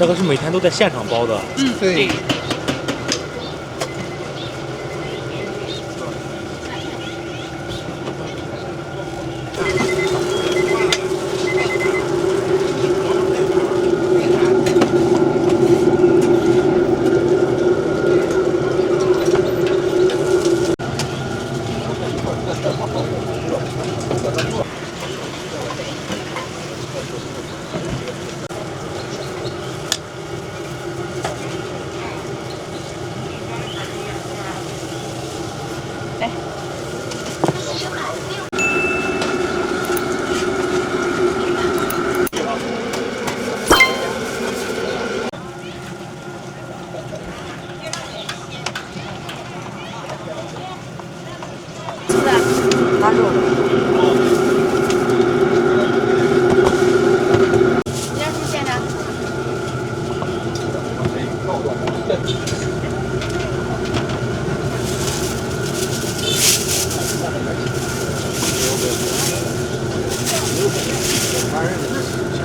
这个是每天都在现场包的。嗯，对。拿住。你要出现的。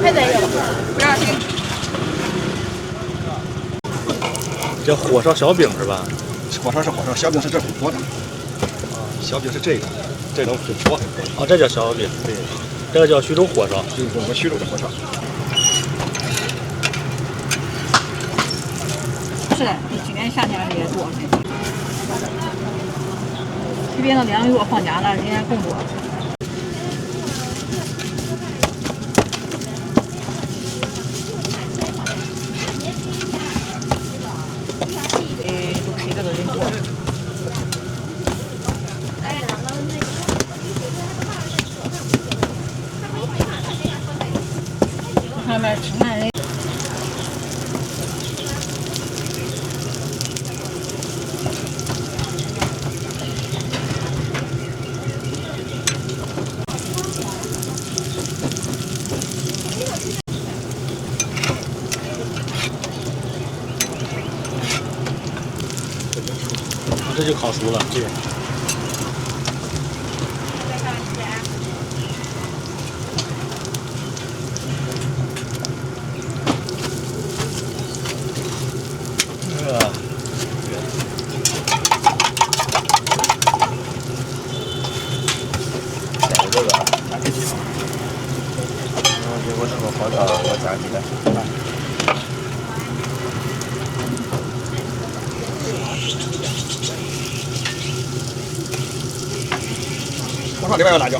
还在有，不要停。这火烧小饼是吧？火烧是火烧，小饼是这种做的。小饼是这个，这种是做。哦，这叫小饼。对，这个叫徐州火烧。就是我们徐州的火烧。是的，比去年夏天也多。这边都2个月放假了，人家更多。都吃这个人多。上面吃饭人。这就烤熟了，这个。这个拿这几条。给我这个火烧，我加几个。火烧里边有辣椒。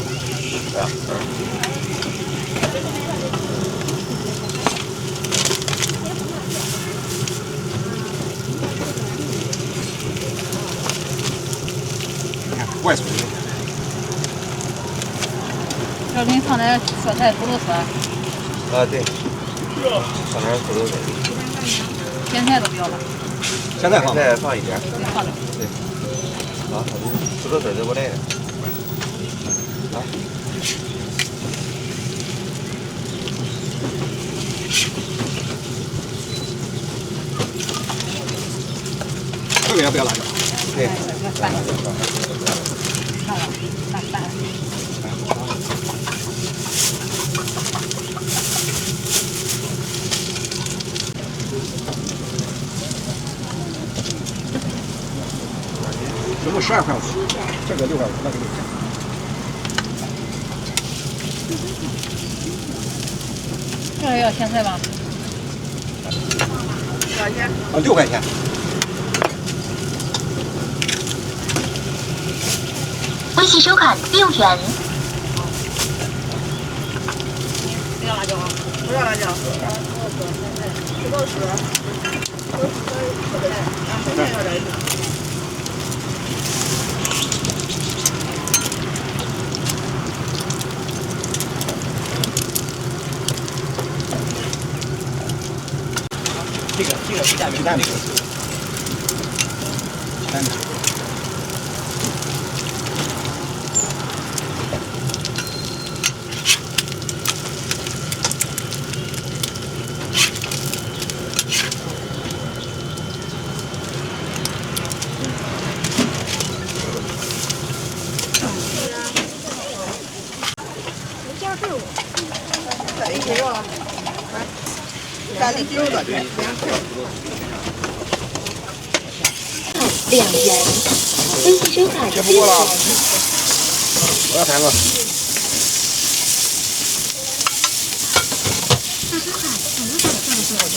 对啊。你看外酥的。要给你放点蔬菜土豆丝。啊，对。放点土豆丝。咸菜都不要了。现在放一点。放点。对。啊，土豆丝这不来的。啊。这个要不要辣椒？对。拌。拌。这个12块5，这个6块5，那个6块。这个要咸菜吗？多少钱？啊，6块钱。微信收款6元。不要辣椒啊！不要辣椒。土豆丝。生菜要点。这个鸡蛋饼，鸡蛋饼。在一起了。干的丢了。2元，微信收卡7元。我要谈了。大收卡500元。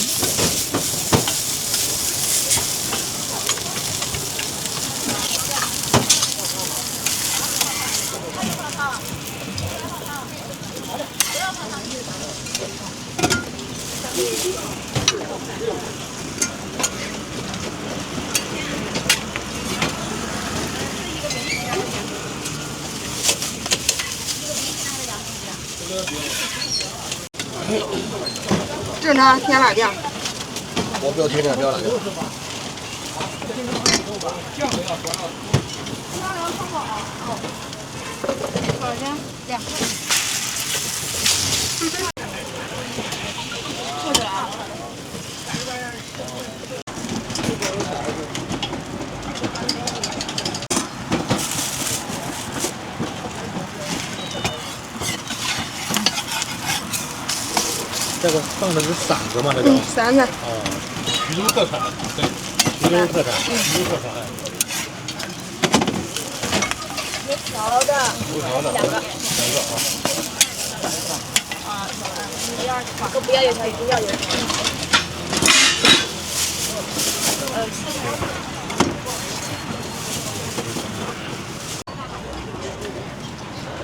正常甜辣酱。我不要甜面，不要辣椒。多少钱？2块。或者啊。这个放的是馓子吗？这个？馓子。哦，徐州特产，对，徐州特产，徐州特产。油条的，2个啊。都不要油条，不要油条。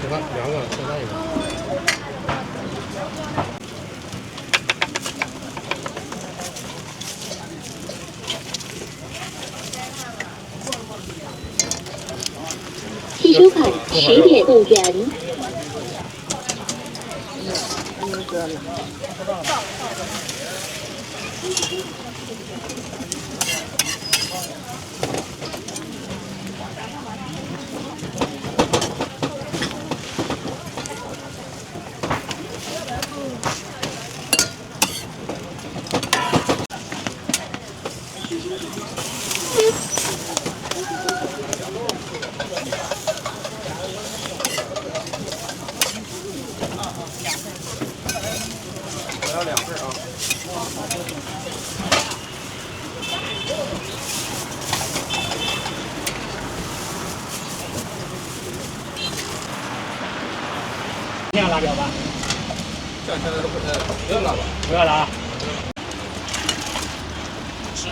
给他2个，再来一个。必收款10点5元。我要2份啊。不要辣椒吧？这现在都不要辣吧？不要辣。吃。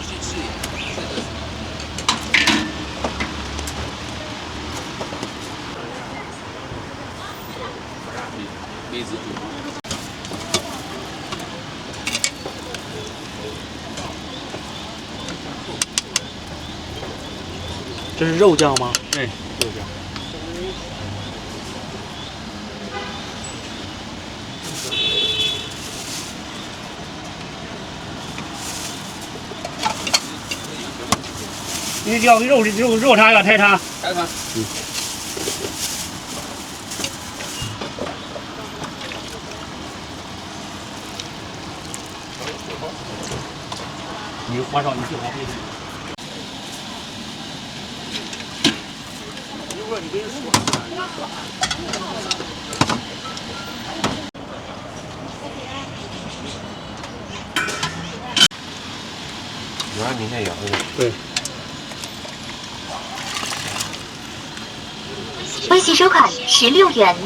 梅子猪。这是肉酱吗？对，肉酱。你要肉肠要台肠？台肠。你火烧你就好别。一会儿你给人说。原来明天也会。对。微信收款16元。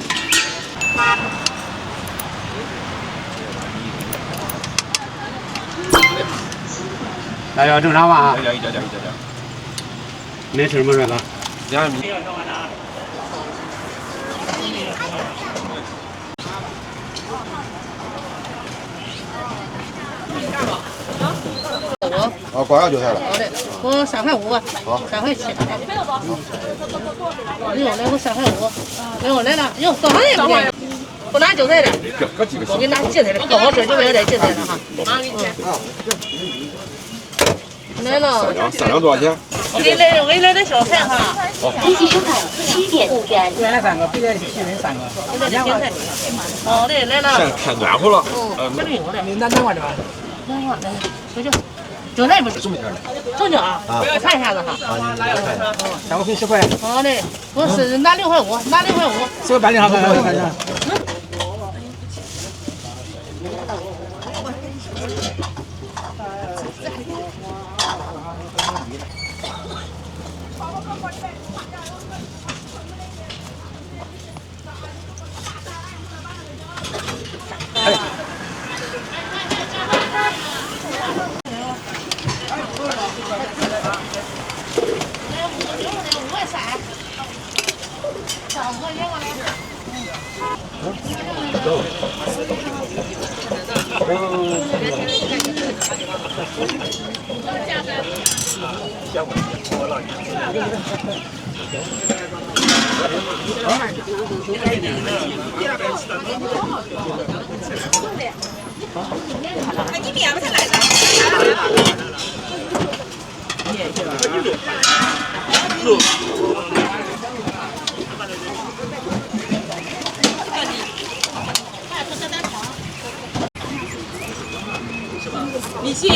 辣椒正常吧？一点。没吃什么这个？2米。啊，光要韭菜了。好的，我3块5。好。3块7。哟，来我3块5。哟，来了，哟，多少也不便宜。不拿韭菜的，我给你拿芥菜的，可好吃，就为了点芥菜的哈。来了。3两多少钱？我给你来点小菜哈。微信收款7点5元。原来3个，别的新人3个。我来点芹菜。好的，来了。现在天暖和了。这里有的。南瓜这吧？南瓜来，舅舅，韭菜不是？这么点的。正经啊。我看一下子哈。3个赔10块。好嘞，我是拿6块5，拿6块5。这个板栗好看，板栗。你面不是来的？米线。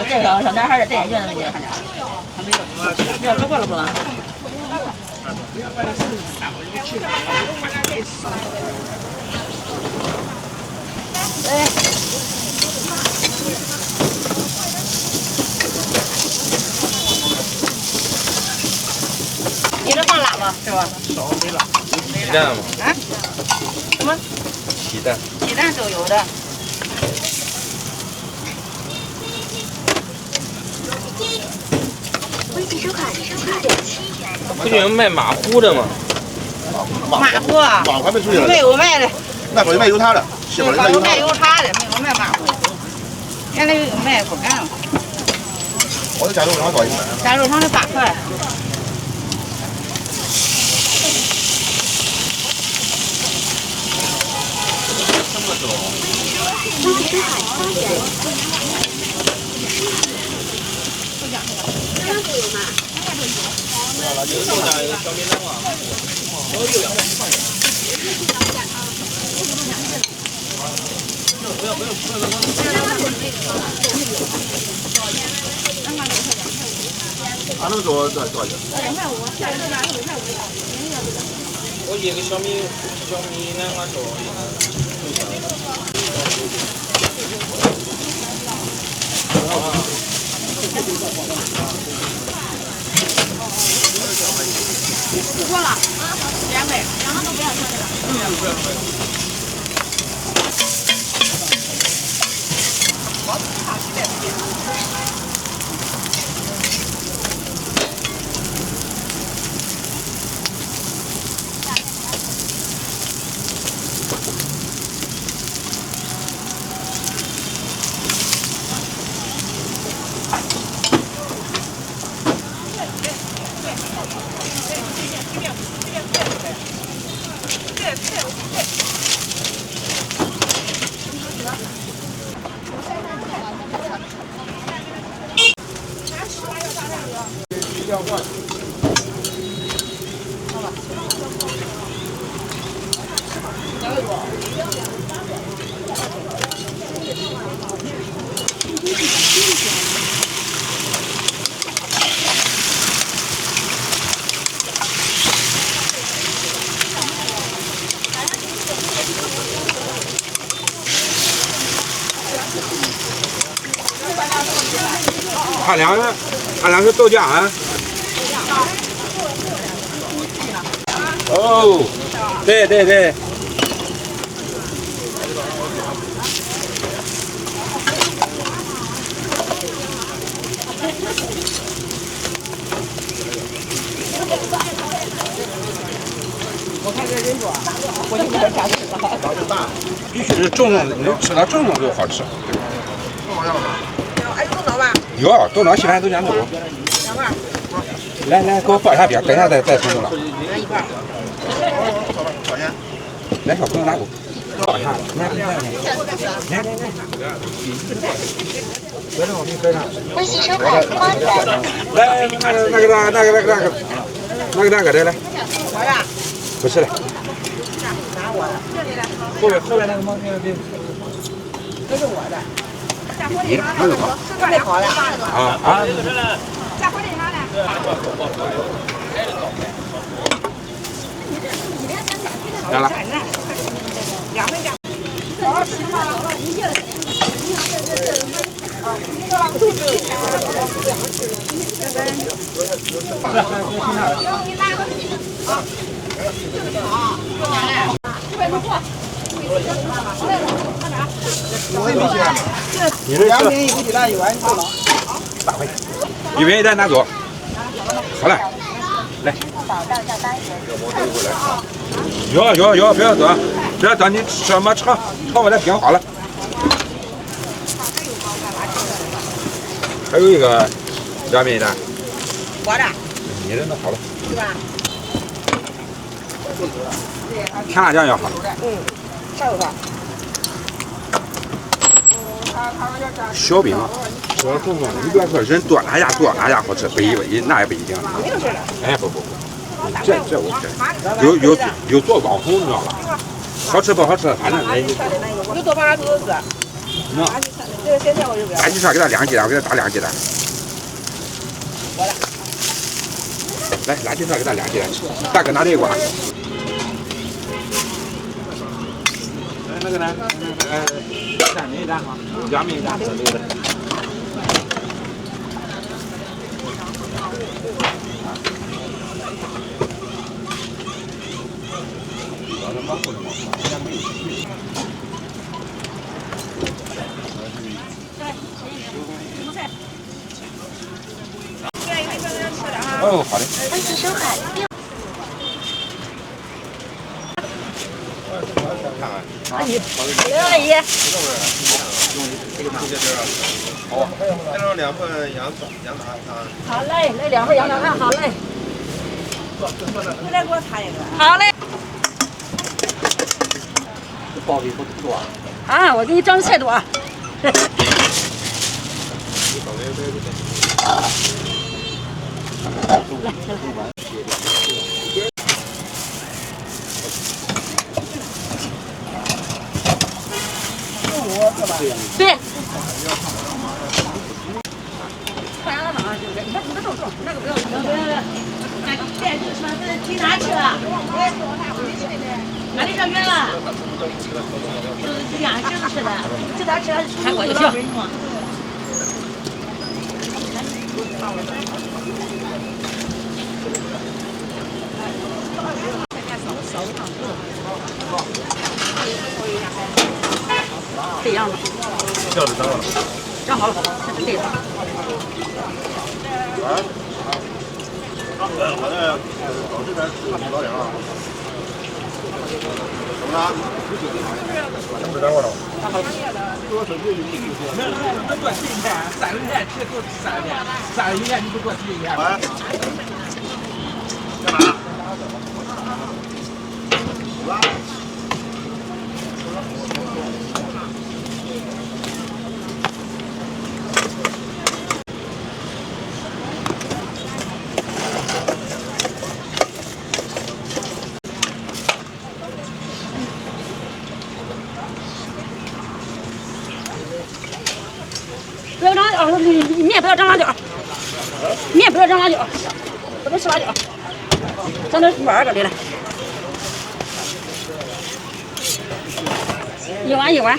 这个上哪还是戴眼镜的那个看着，还没有，要过了不能。你这放喇叭是吧？少没了。鸡蛋吗？啊？什么？鸡蛋。鸡蛋都有的。微信收款7元。不就卖马虎的吗？马虎啊？马虎还没出去呢。没有卖的。那会儿卖油茶的，西边卖油茶。卖油茶的，没有卖马虎。原来有卖不干了。我这加肉肠多少钱？加肉肠的8块。微信收款8元。这样子有吗？俺能做多少钱？我一个小米2碗粥。不错了，200，2个都不要钱了。不要。俺俩是豆浆啊。哦，对对对。我看这人多，我就给他加水了。必须是正宗的，能吃到正宗就好吃。哎，有豆吧？有，豆脑西安豆浆都有。2碗。来来，给我放一下边，等一下再重弄了。来1半。多少钱？来，小朋友拿走。放一下，来。微信收款8元。来，那个的来。我的。不是了。拿我的。后边那个猫那个对。这是我的。你那个好。太好了。啊。加火力啥的？来了。2分价。2瓶1个鸡蛋1碗豆脑。18块钱。一元一袋拿走。好了，来。要，不要等，不要等，你吃什么尝完了挺好了。还有一个2元一袋。我的。你的那好了。是吧？甜辣酱要好。下午吧。小饼，你别说人多哪家好吃，不那也不一定。哎不，这我有做网红，你知道吧？好吃不好吃，反正人。有多把都是。这个现在我就不要。垃圾车给他2鸡蛋，我给他打2鸡蛋。来，垃圾车给他2鸡蛋，大哥拿这一碗。那个呢？3元一袋哈，2元一袋，这个。哦，好的。恩慈深海。阿姨，刘阿姨。好，这种2份羊杂汤。好嘞，来2份羊杂汤，好嘞。你来给我擦一个。好嘞。这包里不多啊？啊，我给你装的菜多。对。换羊杂汤就是，你看这种，那个不要。去哪去了？哪里上学了？就是这样，就是的，这趟车看过就行。这样的。调子整了。整好了，这是对的。好的，找这边吃老两啊。怎么了？不是待会儿了。多少钱？没有，你多提一天，3个月提多3天，3个月你就多提一天。干嘛？不要张面不要张辣椒，面不要张辣椒，不能吃辣椒。咱这碗搁里来，1碗，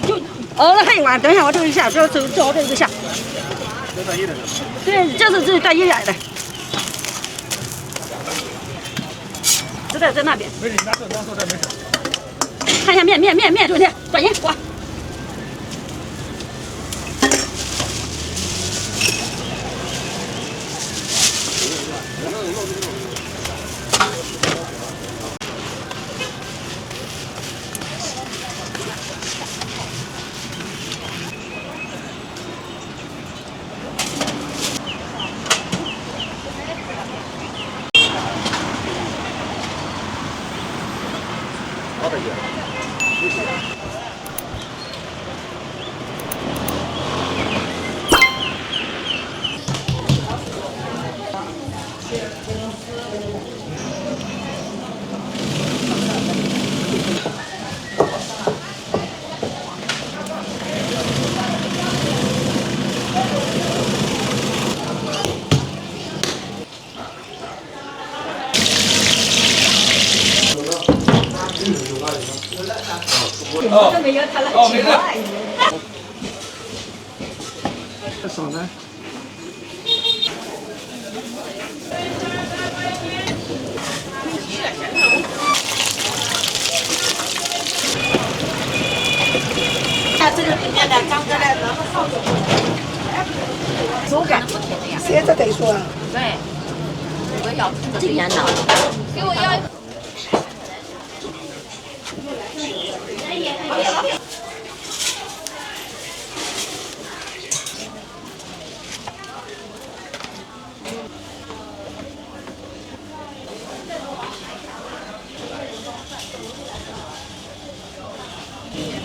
就那还1碗，等一下我这个下，这我这个下。对，这是带1元的，这在那边。没事，拿走这没事。看一下面，兄弟，转银我。好的，姐。这没有他了，奇怪。这上来。这个里面的张哥来，咱们放走。手感。谁这得说？对，我要这边呢？给我要一个。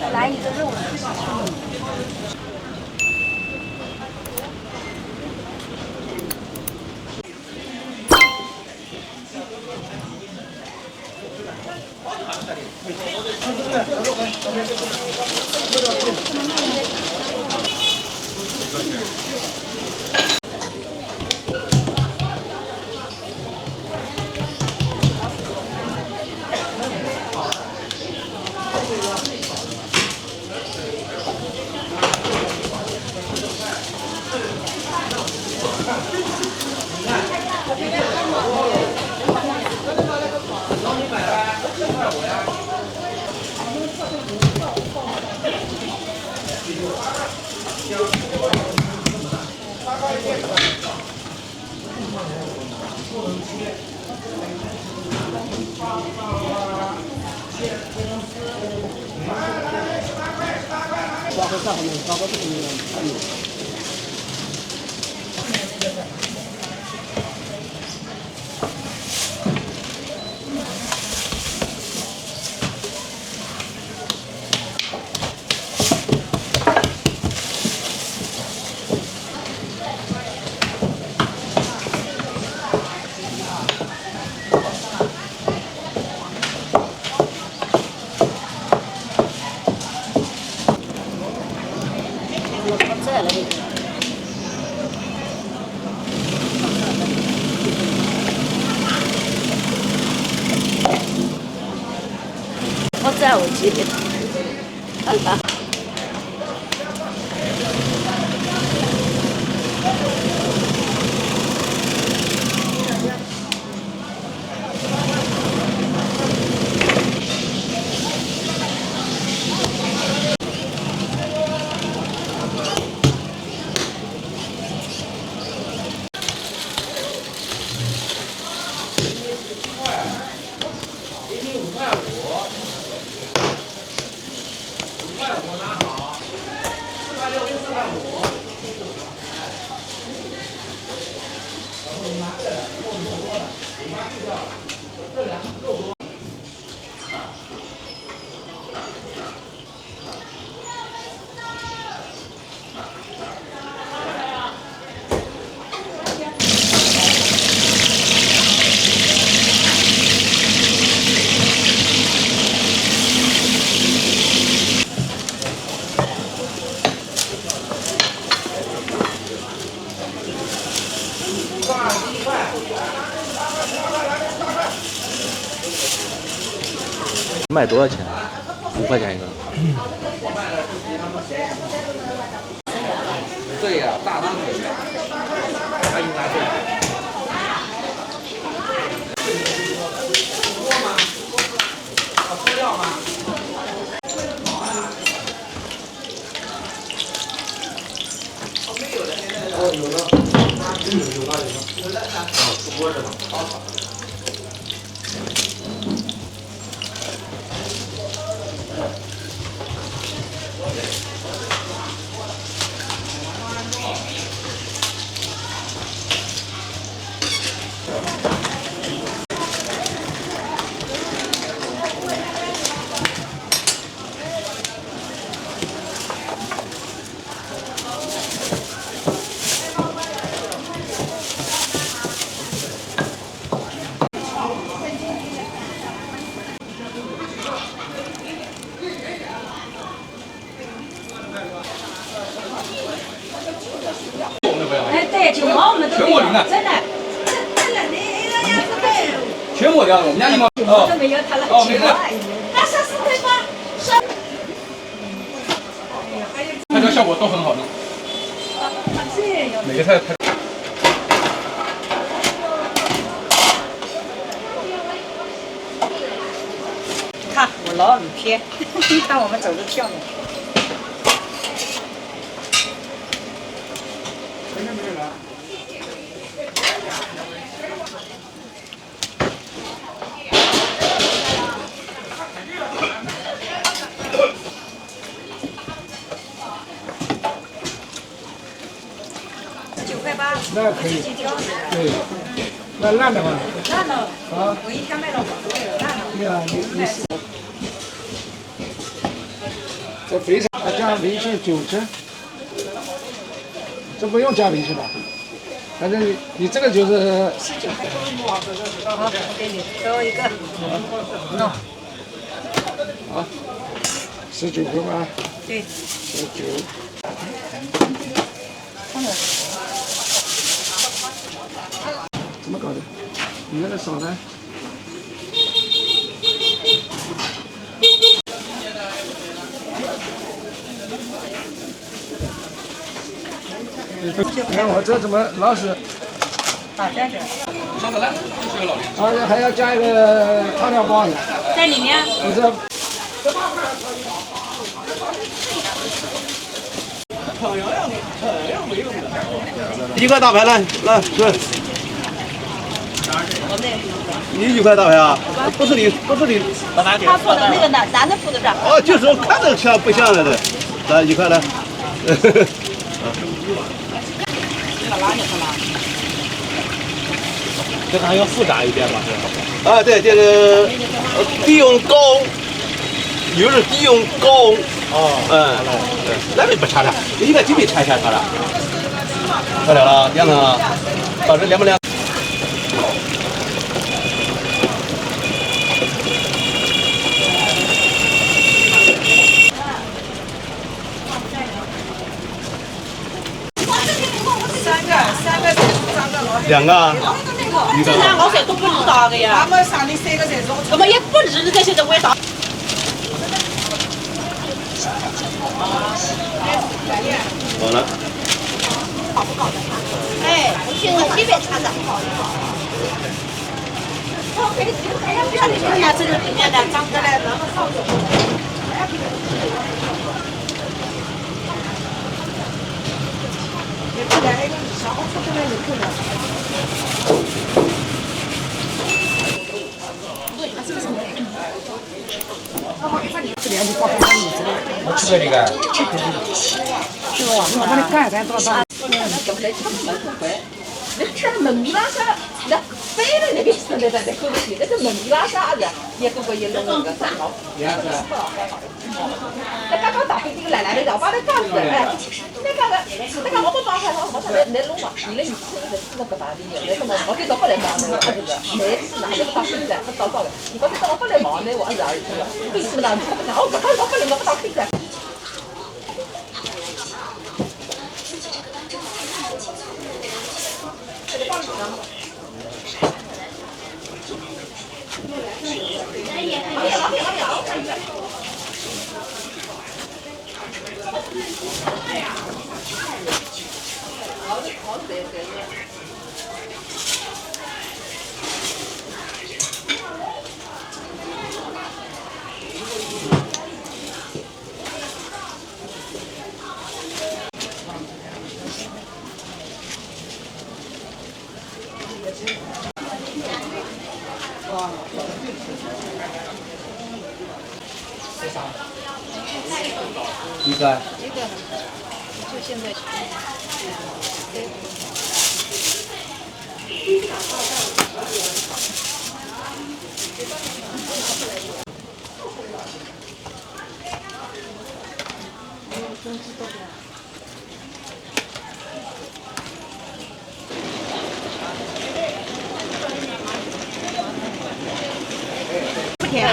再来一个肉。我在我记得。卖多少钱？5块钱一个。对呀，大汤米，还有拿去。哎，对，就毛我们都全国零的，真的，真的，你要是对，全国的，我们家一毛我都没有他那哦，没事。那14块八，拍照效果都很好的，每个菜拍。看我老你偏，你看我们走着跳呢。没事没事来。9块8。那可以。对。那烂的话？烂的。啊。我一天卖了5个月，烂的。对啊，你这肥肠加微信90，这不用加微信吧？反正你这个就是19块多。好，我给你，给我一个。喏。好，19块8。对。19。怎么搞的？你那个少呢？你看我这怎么老是打下去？还要加一个汤料包呢，在里面。我这。1块大排来吃。你1块大排啊？不是你。他付的那个男的付的账。哦，就是我看着像不像了的，来1块来。这个还要复杂一点吧？是。啊，对，这个低用高温，有是低用高温。对，那边不差了，应该这边差一下它了。漂亮了，凉了，到这凉不凉？2个。这2个菜都不知道的呀。他们上的3个菜是我。我们也不知这些的味道。好了。哎，我现在这边插的。这个里面的长得来那么好。我吃这个。是吧？我把你干咱多大？那吃焖米拉沙，那飞了那个吃的在口里，那是焖米拉沙的，也不过一弄那个3毛。那刚刚打飞这个奶的，要把它干死，哎，那个我不放开，我说来弄嘛，你那鱼吃那个大的牛，那什么，我给到后来忙的，这个没吃还是不打飞的，不糟糕的，你到到后来忙的，我儿子吃了，为什么呢？我不看到后来我不打飞的。一个，就现在吃。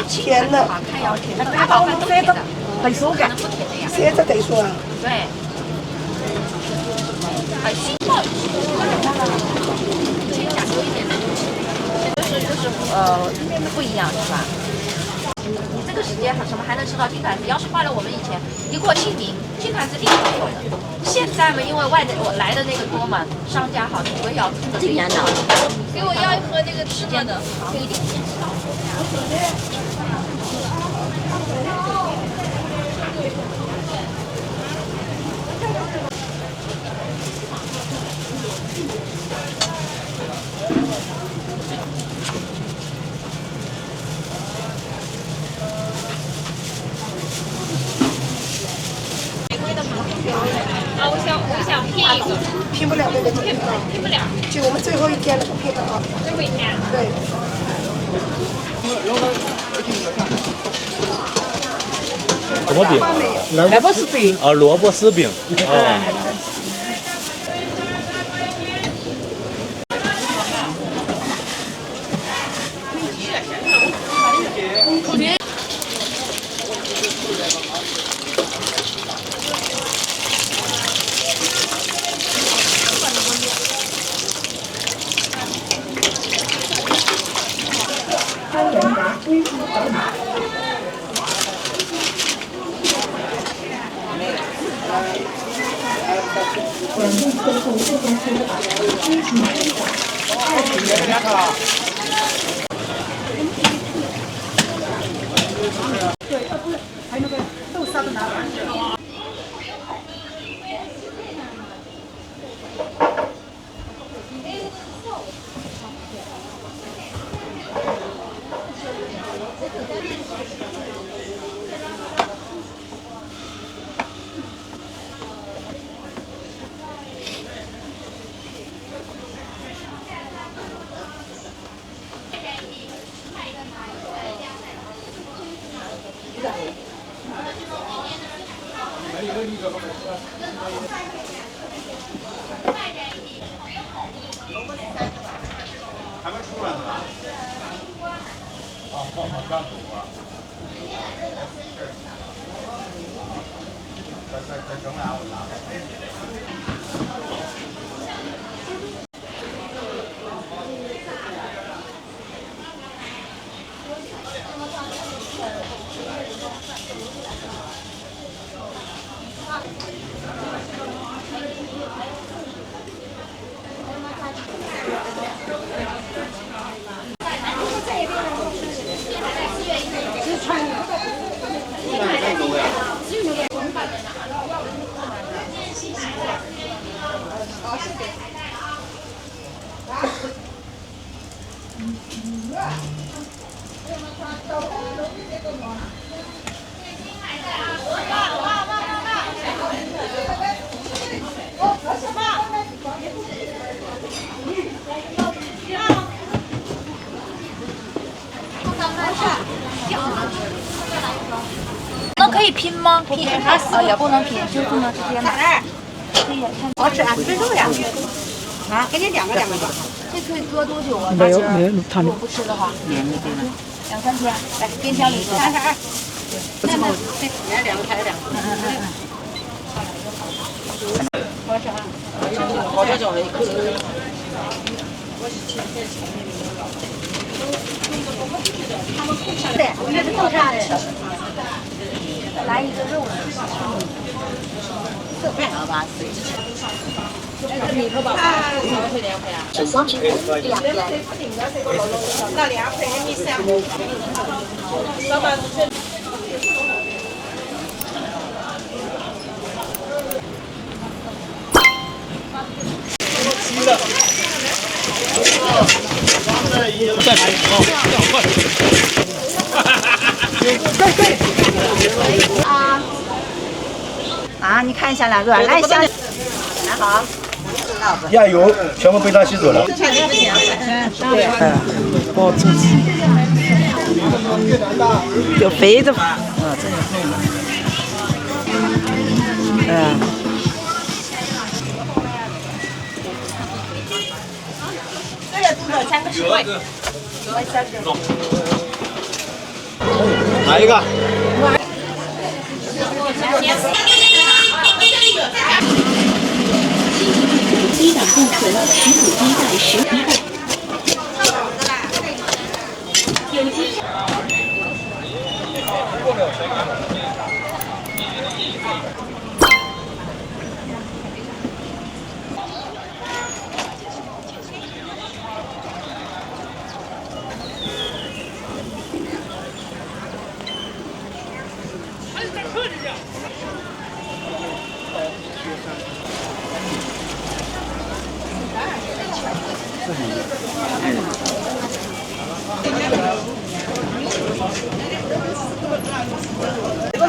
甜的，那把我们塞着倍数感，塞着倍数啊。对。很新爆。讲究一点的，就是这边的不一样是吧？你这个时间什么还能吃到金团子？要是换了我们以前一过清明，金团子立刻有的。现在嘛，因为我来的那个多嘛，商家好，我也要这个样的。给我要一盒那个吃的的，一定先吃到。啊，我想拼一个，拼不了。了那个拼不了，就我们最后一天了，拼不了。最后一天。对。什么饼？萝卜丝饼。啊，萝卜丝饼。啊。对，不是，还有那个豆沙的拿法。还没出来呢吧？啊，放上干股啊！再整俩我拿。那可以拼吗？拼啊，也不能拼，就不能直接买。好吃啊，吃肉呀！啊，给你两个吧。这可以搁多久啊？没有，他们不吃的话，2、3天。来，冰箱里2、3。那么，来2个，还有2个。好吃啊！好这种的可以。对，那是豆沙的。来一个肉的。4块好吧？纸箱支付2元。那2块米3毛。老板。再来啊，你看一下那个，来下。好。鸭油全部被他吸走了。哦，真是。有肥的。啊，这有肥的。这个多少？3个10块。哪一个？低档库存15斤在11个。有机。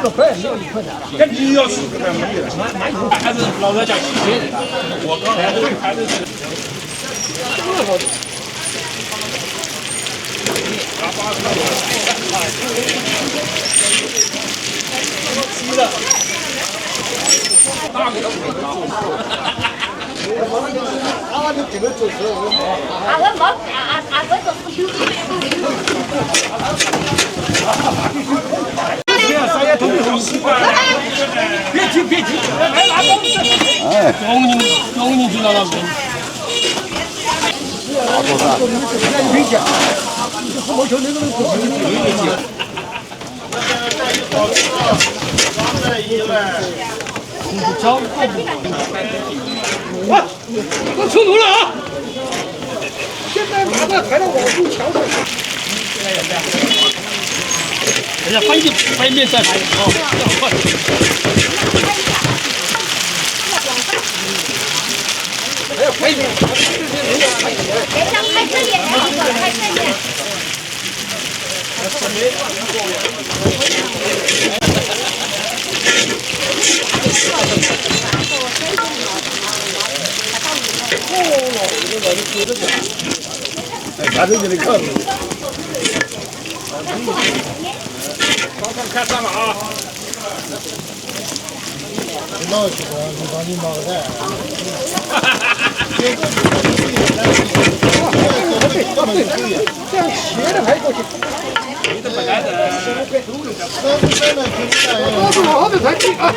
2个块没有1块钱了。这你要4块没有了，还是老人家新鲜的。我刚才这个还是这么好。鸡的。大个俺就这个就是。俺没俺不是不休息。商业通用习惯。别急别急，来拿刀子。哎。用你知道了没？好多噻。别急，我求那个别急。哇！我出炉了啊！现在马上抬到网上墙上。人家翻面再来啊！快！还要拍面，别想拍这里，拍这里。反正你看，看上了啊！闹起来，你把你脑袋。这样斜着拍过去。你这本来的，都是好的才对啊！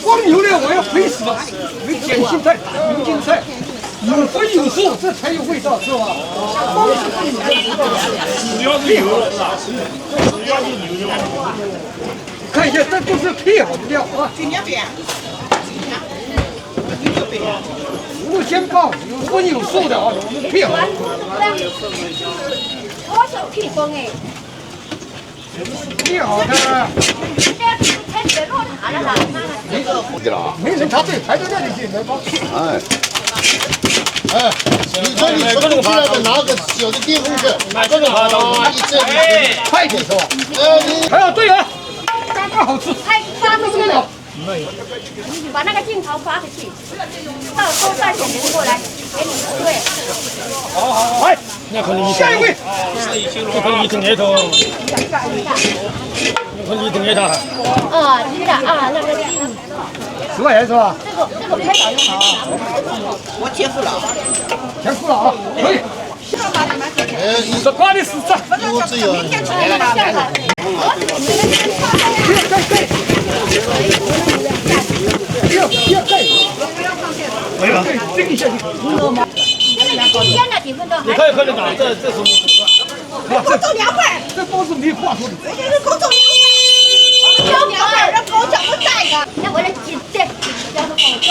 光有的我要配死了，没碱性菜、明镜菜，有荤有素，这才有味道，是吧？主要是油，主要是牛肉。看一下，这都是配好的料啊。无煎爆，有荤有素的啊，我们配好。我想配风哎。配好的。没人插队，排到那里去，来吧。哎，你说你出去那个拿个小的电风扇，这个好，一这快一点是吧？还要对啊，刚刚好吃。哎，发不出了。把那个镜头发回去，到时候再选人过来给你对。好，来，下一位。这可以整那种。这可以整那种。啊，你的啊，那个10块钱是吧？这个拍打就好。我填付了。填付了啊，可以。这挂的是这，我只有。可以吧？这个下去。你可以打，这是什么？狗走2块。这包是没话说的。这是狗走2块。2块，这狗怎么宰的？那我来记这，叫做广州。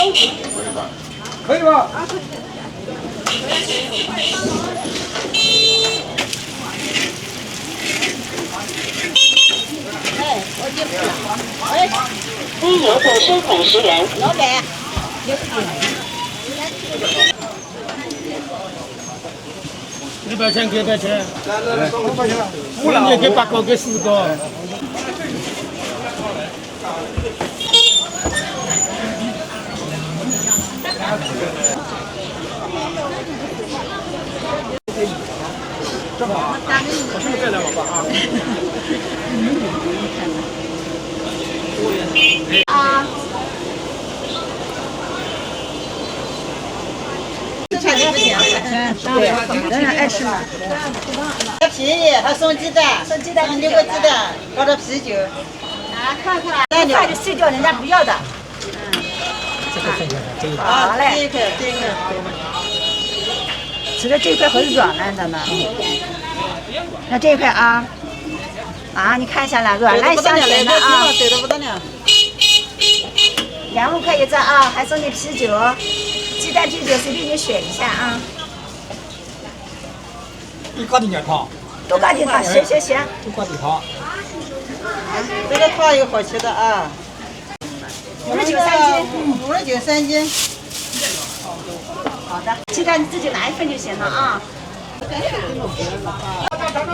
可以吧？哎，我记不了。哎，应邮的收款时人。老板。100钱给100钱，5块钱，5了，给8个，给4个。正好，我现在再来我吧啊。啊。对，人家爱吃嘛。便宜，还送鸡蛋，送6个鸡蛋，搞点啤酒。啊，看看，那快就碎掉，人家不要的。好嘞。这一块。吃的这一块很软烂的呢。那这一块啊，你看一下啦，软烂香甜的啊。对的不得了。2块一张啊，还送你啤酒。鸡蛋啤酒随便你选一下啊！你搞点汤，都搞点汤，行，都搞点汤。这个汤有好吃的啊！59、3斤，59、3斤。好的，鸡蛋你自己拿1份就行了啊。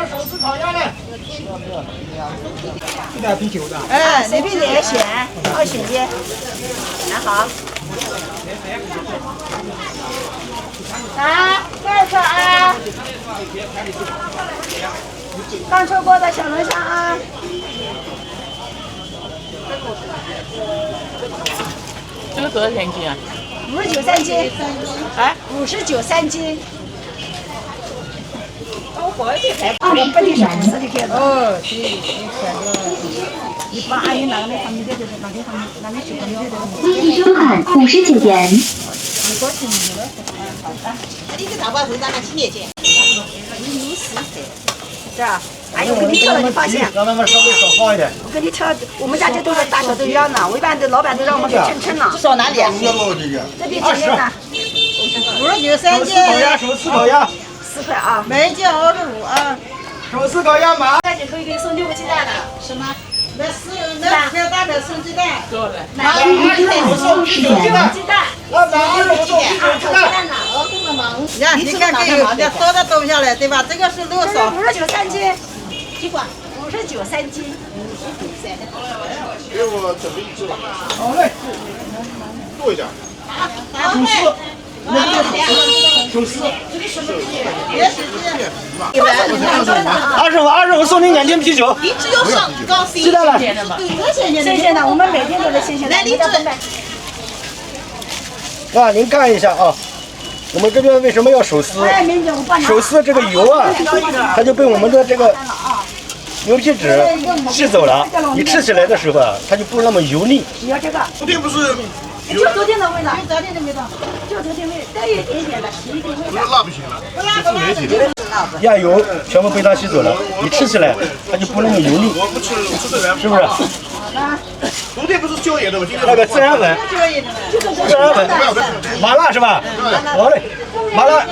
手撕烤鸭嘞。这点啤酒的。哎，那边也选，2选1。拿好。来，2个啊。刚抽过的小龙虾啊。这个多少钱斤啊？59、3斤。啊？59、3斤。我过去才把你本地上市的给哦，你把阿姨那个他们这就是那个他们那里去他们这个。积极收款59元。你个大包头咱们几年前？64岁。是啊。哎呦，我给你挑了，你发现？让他们稍微少好一点。我给你挑，我们家这都是大小都一样的，我一般的老板都让我们给称了。少哪里？这边几斤呢？59、3斤。手撕烤鸭。 4块啊，每斤25啊。手撕烤鸭码。那就可以给你送6个鸡蛋了。什么？那2块大的送鸡蛋。多了。买2送鸡蛋。鸡蛋。我买2送鸡蛋。呀，你看这个，这烧的冻下来，对吧？这个是肉烧。59、3斤。几管？59、3斤。给我准备1只吧。好嘞。多一点。手撕。别使劲。25送您2斤啤酒。你只有上高鸡蛋了。新鲜的，我们每天都是新鲜的。来，你啊，您看一下啊，我们这边为什么要手撕？手撕这个油啊，它就被我们的这个牛皮纸吸走了。你吃起来的时候啊，它就不那么油腻。你要这个？昨天不是。 就昨天的味道，就昨天的味道，就昨天味，带一点点的，提一点味道。不是辣不行了，这是媒体的。鸭油全部被它吸走了，你吃起来它就不那么油腻。我不吃，我吃这个。是不是？昨天不是椒盐的吗？今天那个孜然粉，孜然粉，麻辣是吧？好嘞，麻辣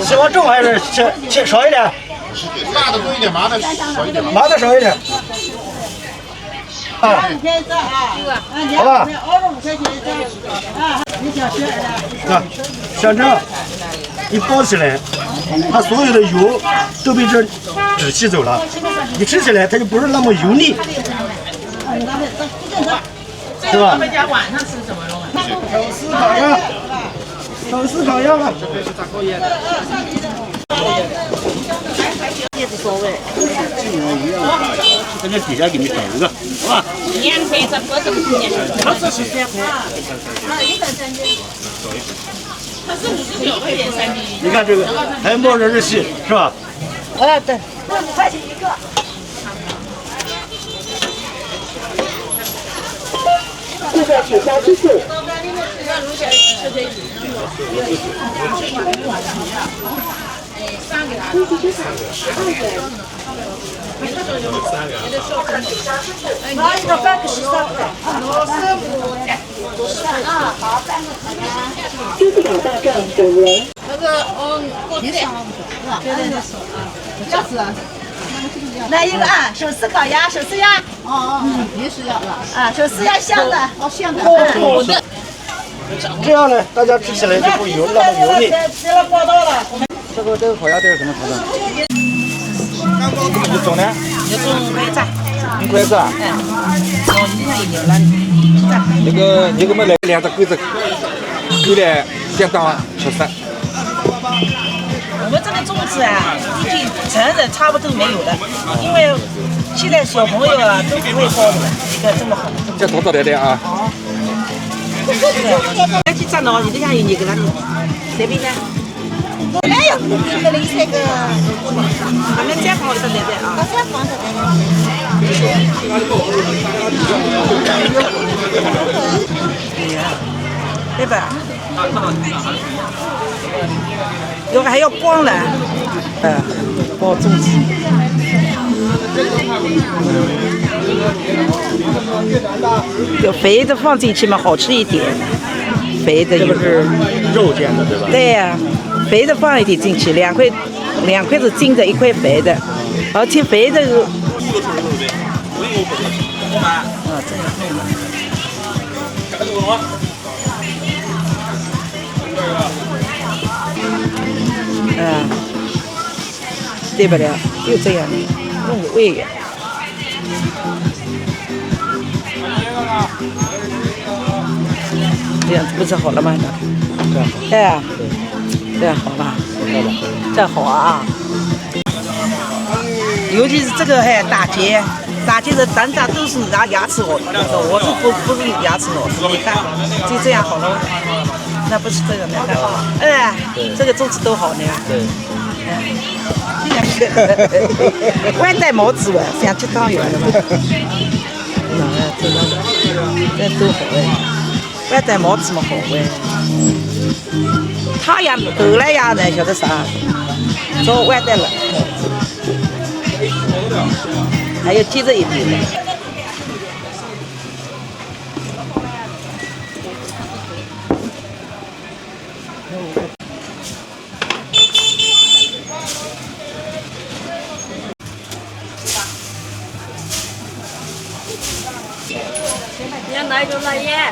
喜欢重还是切少一点？辣的多一点，麻的少一点。麻的少一点。 啊，好吧。25块钱一张，啊，你想吃啊，像这样一包起来，它所有的油都被这纸吸走了，你吃起来它就不是那么油腻，是吧？他们家晚上吃什么肉？手撕烤鸭，手撕烤鸭了。也无所谓。这个底下给你整一个，好吧2块1包这个今年，我这是3块。它是59块钱3斤。你看这个还冒着热气，是吧？对，5块钱一个。现在取消支付。积极收款12元。拿一个半个13块。啊，好，半个可能。支付宝到账5元。那个你少要死啊！来一个啊，手撕烤鸭，手撕鸭。也是要了。啊，手撕鸭香的，香的。口的。这样呢，大家吃起来就不油那么油腻。吃了报道了。这个烤鸭店是什么图的？你种呢？你种拐子。你拐子啊？你看有了。那个你给我们来2只鸽子，够来相当吃食。我们这个粽子啊，已经成人差不多没有了，因为现在小朋友啊都不会包的，这个这么好。这多少来的啊？来去站到你这样有你给他的，这边呢？哎呦，这个零菜个，咱们再放一个来的啊。再放这个。对吧？这个还要光呢，包粽子。有肥的放进去嘛，好吃一点。肥的有。这个是肉煎的，对吧？对呀、肥的放一点进去，2块是精的，1块肥的，而且肥的。对对不了，就这样的，弄个胃呀。这样子不是好了吗？这样好。这样好了。这样好啊。尤其是这个还打结的单家都是拿牙齿我是不是牙齿我，你看就这样好了。那不是这个那个，哎，这个粽子都好呢。对。外带毛子哇，想吃汤圆了嘛？这都好哎，外带毛子么好哎。汤圆后来呀呢，晓得啥？找外带了。还有接着一点的。你要来就来耶。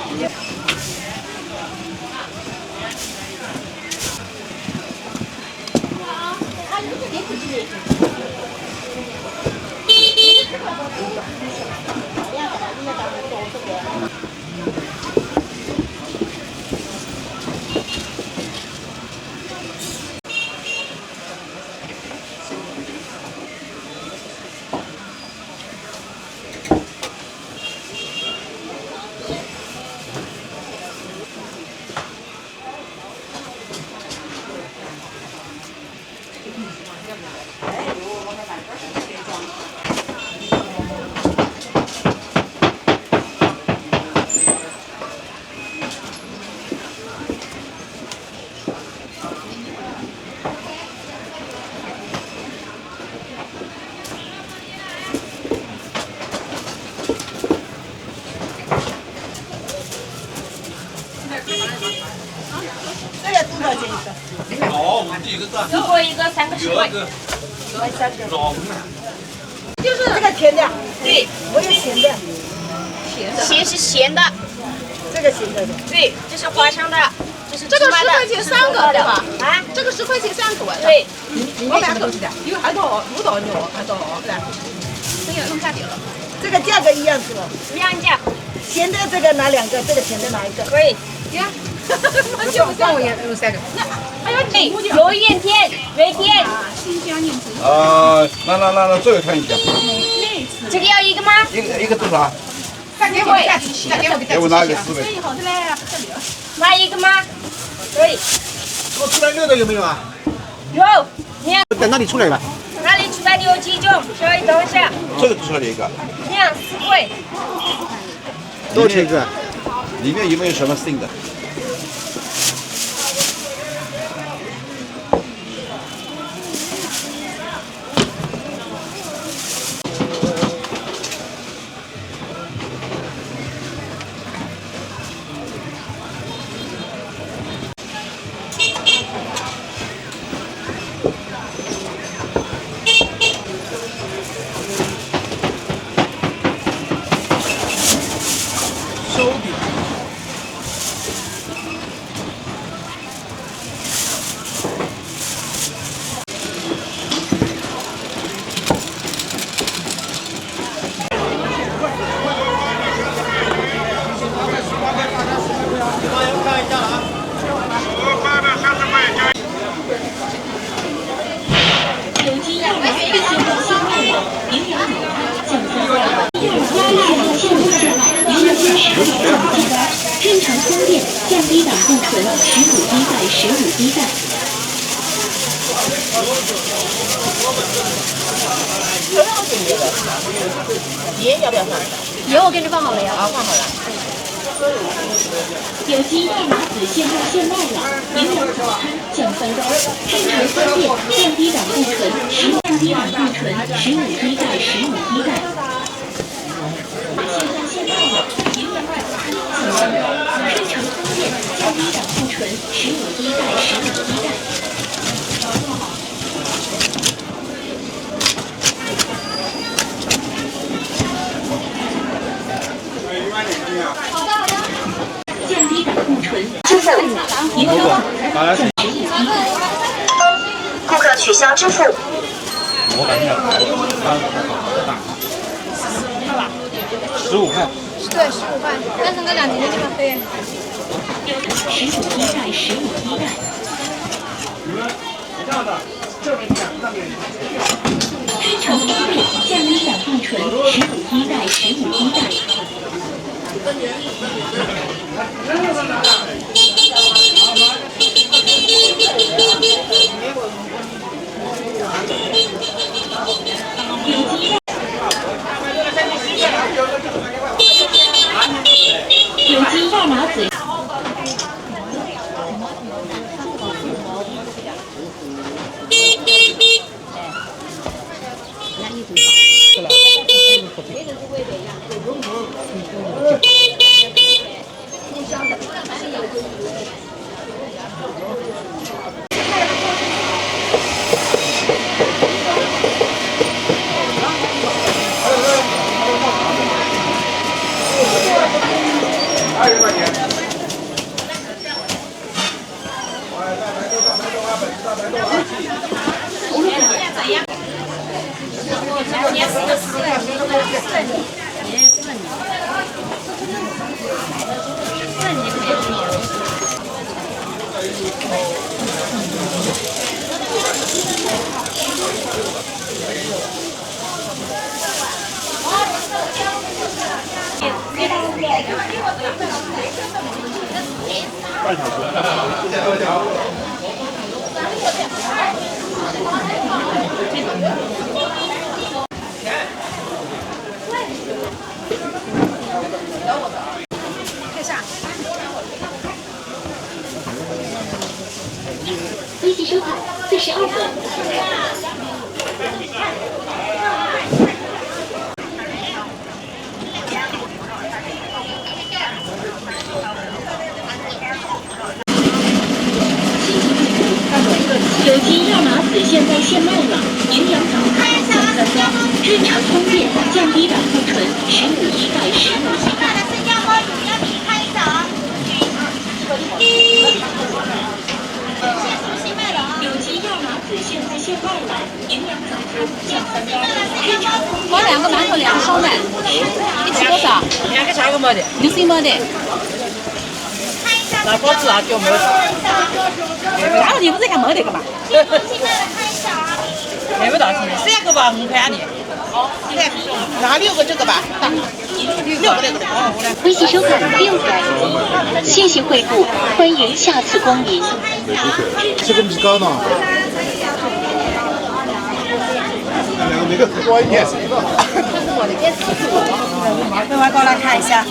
这个多少钱一个？如果一个3个10块。就是这个甜的。对，我有咸的。咸是咸的。这个咸的。对，这是花生的，这是这个10块钱3个对吧？啊，这个10块钱3个。对。我买多少钱？有还多5道肉，还多来。这个弄下去了。这个价格一样是吧？一样价。咸的这个拿2个，这个甜的拿1个。可以。呀，就帮我也有3个。那还要对，有燕片、瑞片。新疆燕子。那这个看一下。这个要1个吗？一个多少？再给我下去，再给我给我拿一个4倍。好的嘞，这里。拿1个吗？可以。我出来6的有没有啊？有，你看。等到你出来了。哪里出来的有几种？稍微等一下。这个出来一个。这样4块。多少钱一个？里面有没有什么新的？手柄。有机亚麻籽鲜肉鲜麦乳，营养有它，降三高。压力线线路线麦，营养价10降鸡蛋，正常充电，降低胆固醇，15滴钙，15滴钙。盐要不要放？盐我给你放好了呀。啊，放好了。有机亚麻籽鲜肉线麦乳，营养早餐，降三高，正常充电，降低胆固醇，15滴胆固醇，15滴钙，15滴钙。现在现麦乳，营养早餐，降三高，正常充电，降低胆固醇，15滴钙，15滴钙。降低胆固醇，正在营养早餐，顾客取消支付。我感觉15块。对，15块，但是那2斤的地方对。15一袋，15一袋。非常方便，降低胆固醇，15一袋，15一袋。有机亚麻籽。微信收款42分。有机亚麻籽现在现卖了，营养早餐降3刀，日常方便，降低胆固醇，15一袋，15一袋。有机亚麻籽现在现卖了，营养早餐降3刀，日常方便。我2个馒头2个烧麦，一起多少？2个啥个没的？60没的。那包子啊就没有。然后你不是还没得个嘛？没有多少钱，3个吧，5块的。哦，拿6个这个吧，6个这个。微信收款600，谢谢惠顾，欢迎下次光临。这个米糕呢？那个多一点。我过来看一下。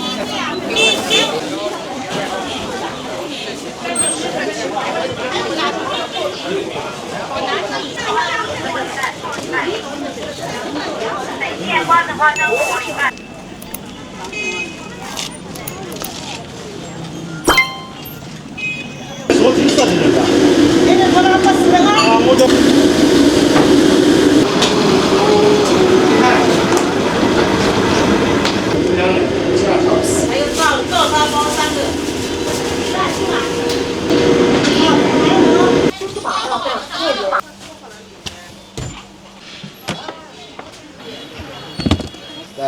说金色的那个。啊，我都。还有照烧包3个。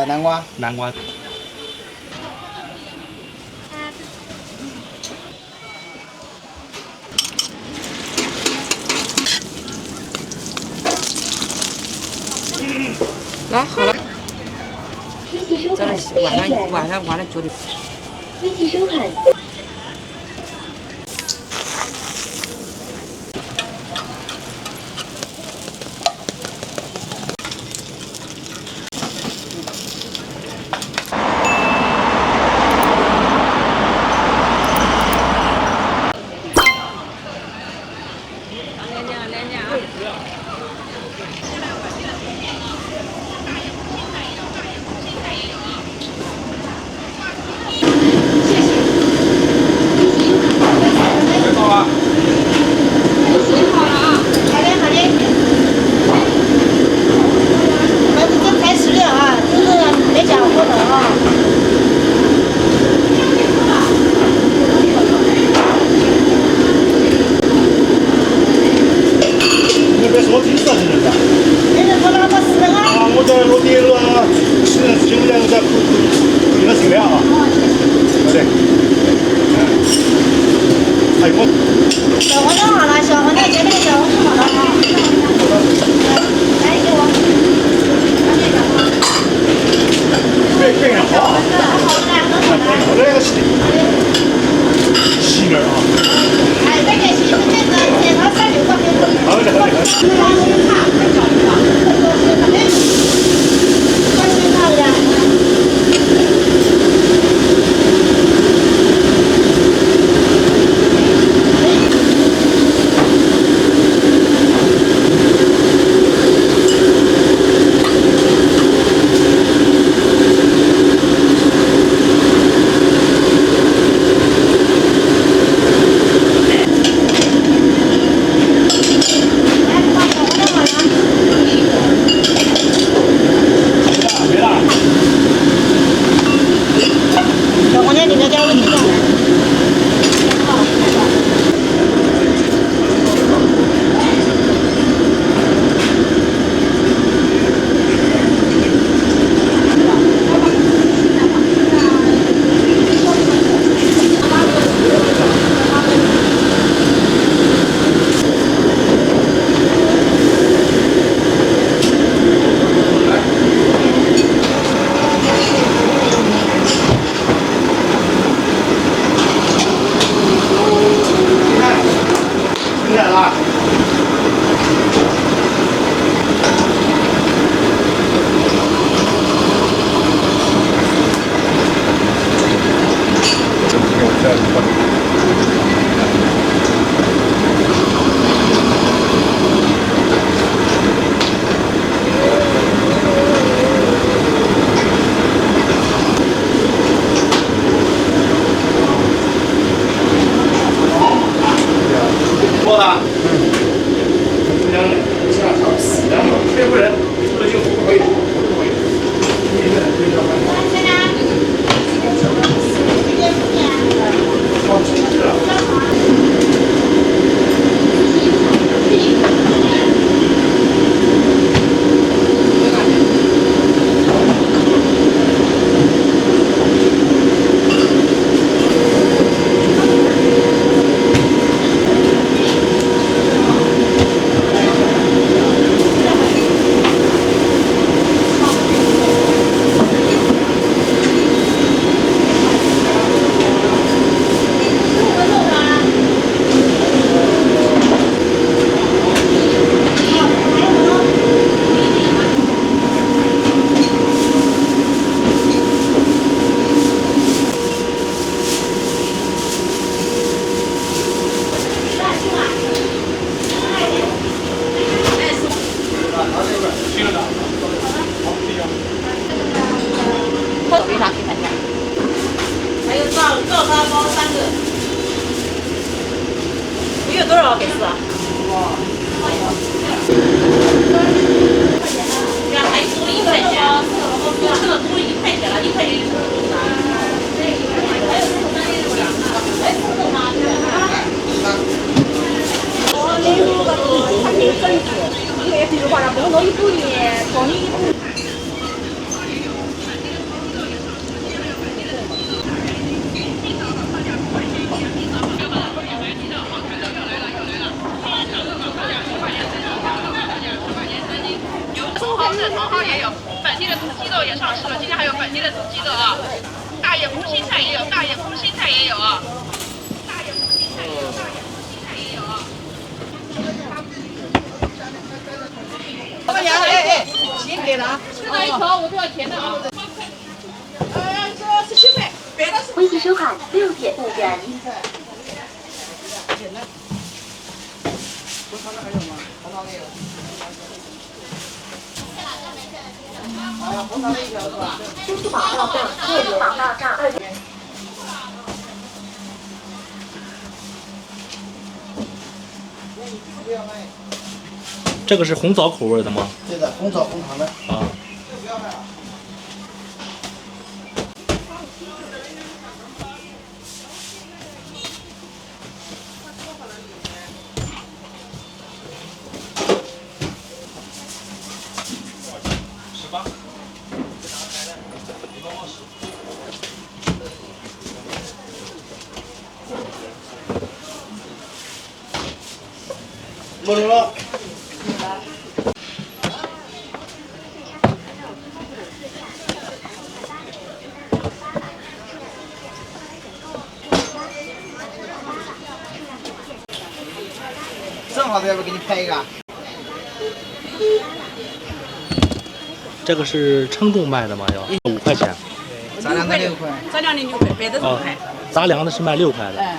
南瓜。南瓜。来，好了。这晚上9点。微信收款。小馄饨好了，小馄饨绝对小馄饨好了啊！来给我，这个好，这个细点啊。哎，这个是这个36块钱。好的。还有赵沙包3个，鱼有多少给吃啊？呀，还多了1块钱，这个多1块钱了，1块钱就是多少？还有哎，不拿去我那个他给分子，因为比如话，不能一部年，从你一部。茼蒿也有，本地的土鸡肉也上市了，今天还有本地的土鸡肉啊，大叶空心菜也有，大叶空心菜也有啊，大叶空心菜也有，大叶空心菜也有啊。老板娘，哎，钱给了啊，吃了1条我都要钱的啊。这17块，别的是。微信收看6点5元。红糖的还有吗？红糖的有。红糖的1条是吧？支付宝到账2元，宝到账2元。这个是红枣口味的吗？对的，红枣红糖的。啊。没有了。正好要不要给你拍一个？这个是称重卖的吗？要5块钱。杂粮的6块。杂粮的6块，白的是5块。杂粮的是卖6块的。哎。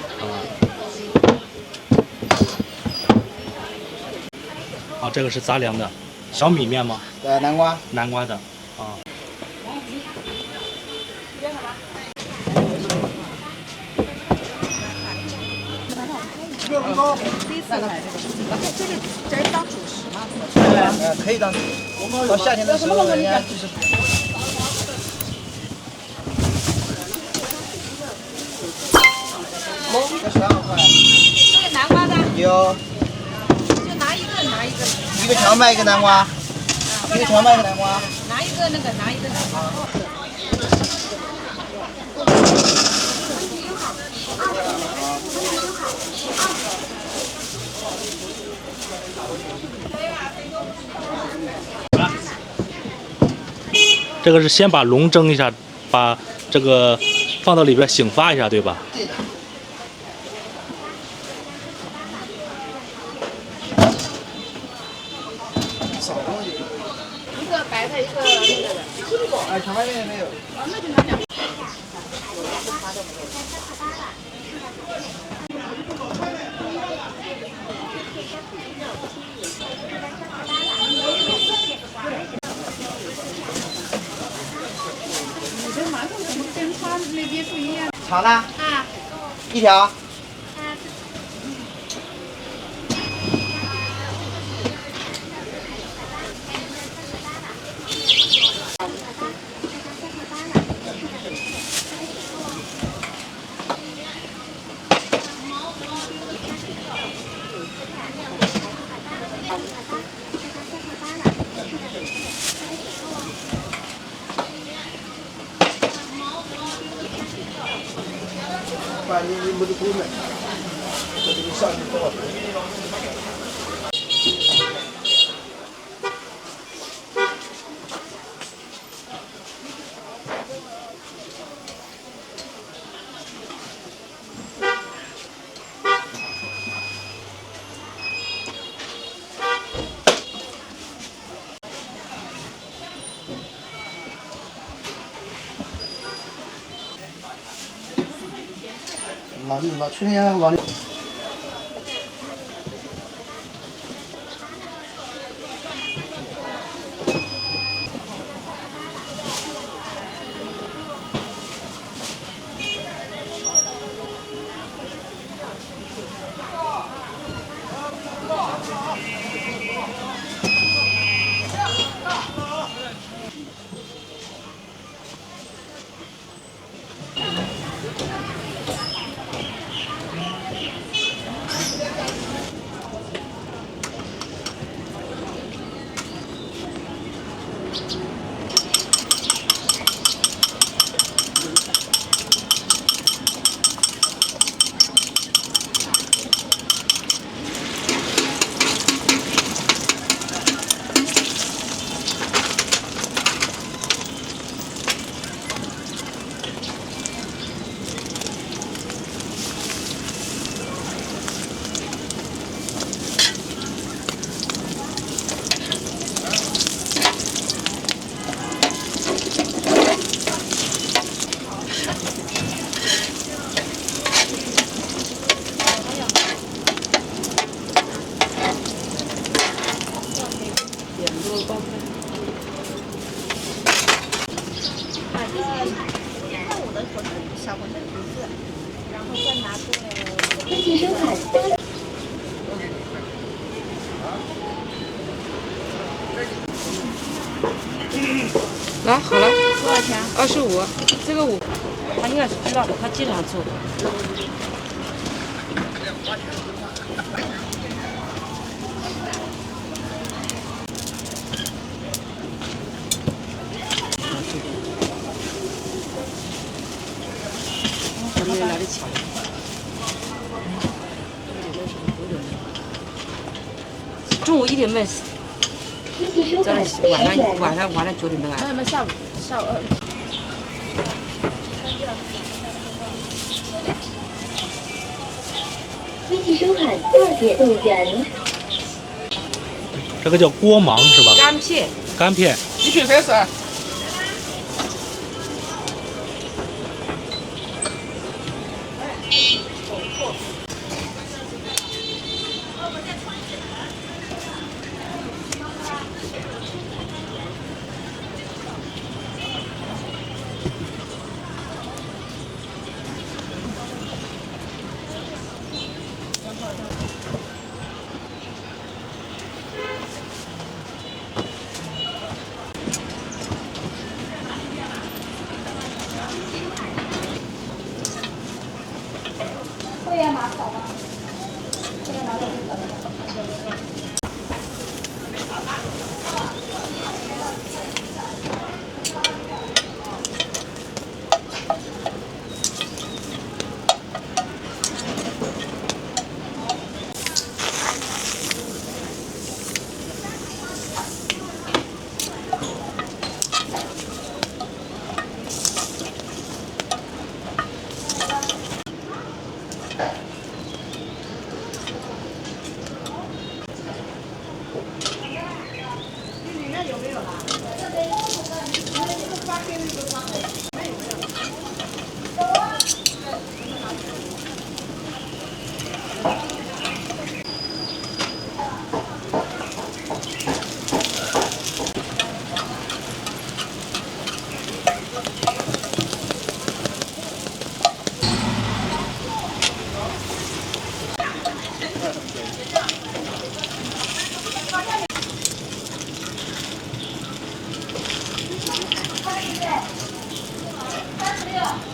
啊，这个是杂粮的，小米面吗？对，南瓜。南瓜的，啊。这个高，这是当主食吗？可以当主食。到夏天的时候，人家就是。这12块。这个南瓜的。有。就拿一个。一个荞麦，一个南瓜。一个荞麦，一个南瓜。拿一个南瓜。这个是先把笼蒸一下，把这个放到里边醒发一下，对吧？对的。一个白的，一个那个的。哎，荞麦面没有。那就拿2个。你这馒头怎么跟他那边不一样？肠呢？啊。1条。你没得工买，这个上去多少钱？老去年往里。来，好了，多少钱？25，这个5，他应该是知道的，他经常做。我们来得巧。中午1点半，这晚上9点半来。那下午微信收看2点动物园。这个叫锅芒是吧？干片。干片。一群30。会员码扫吗？会员码扫。316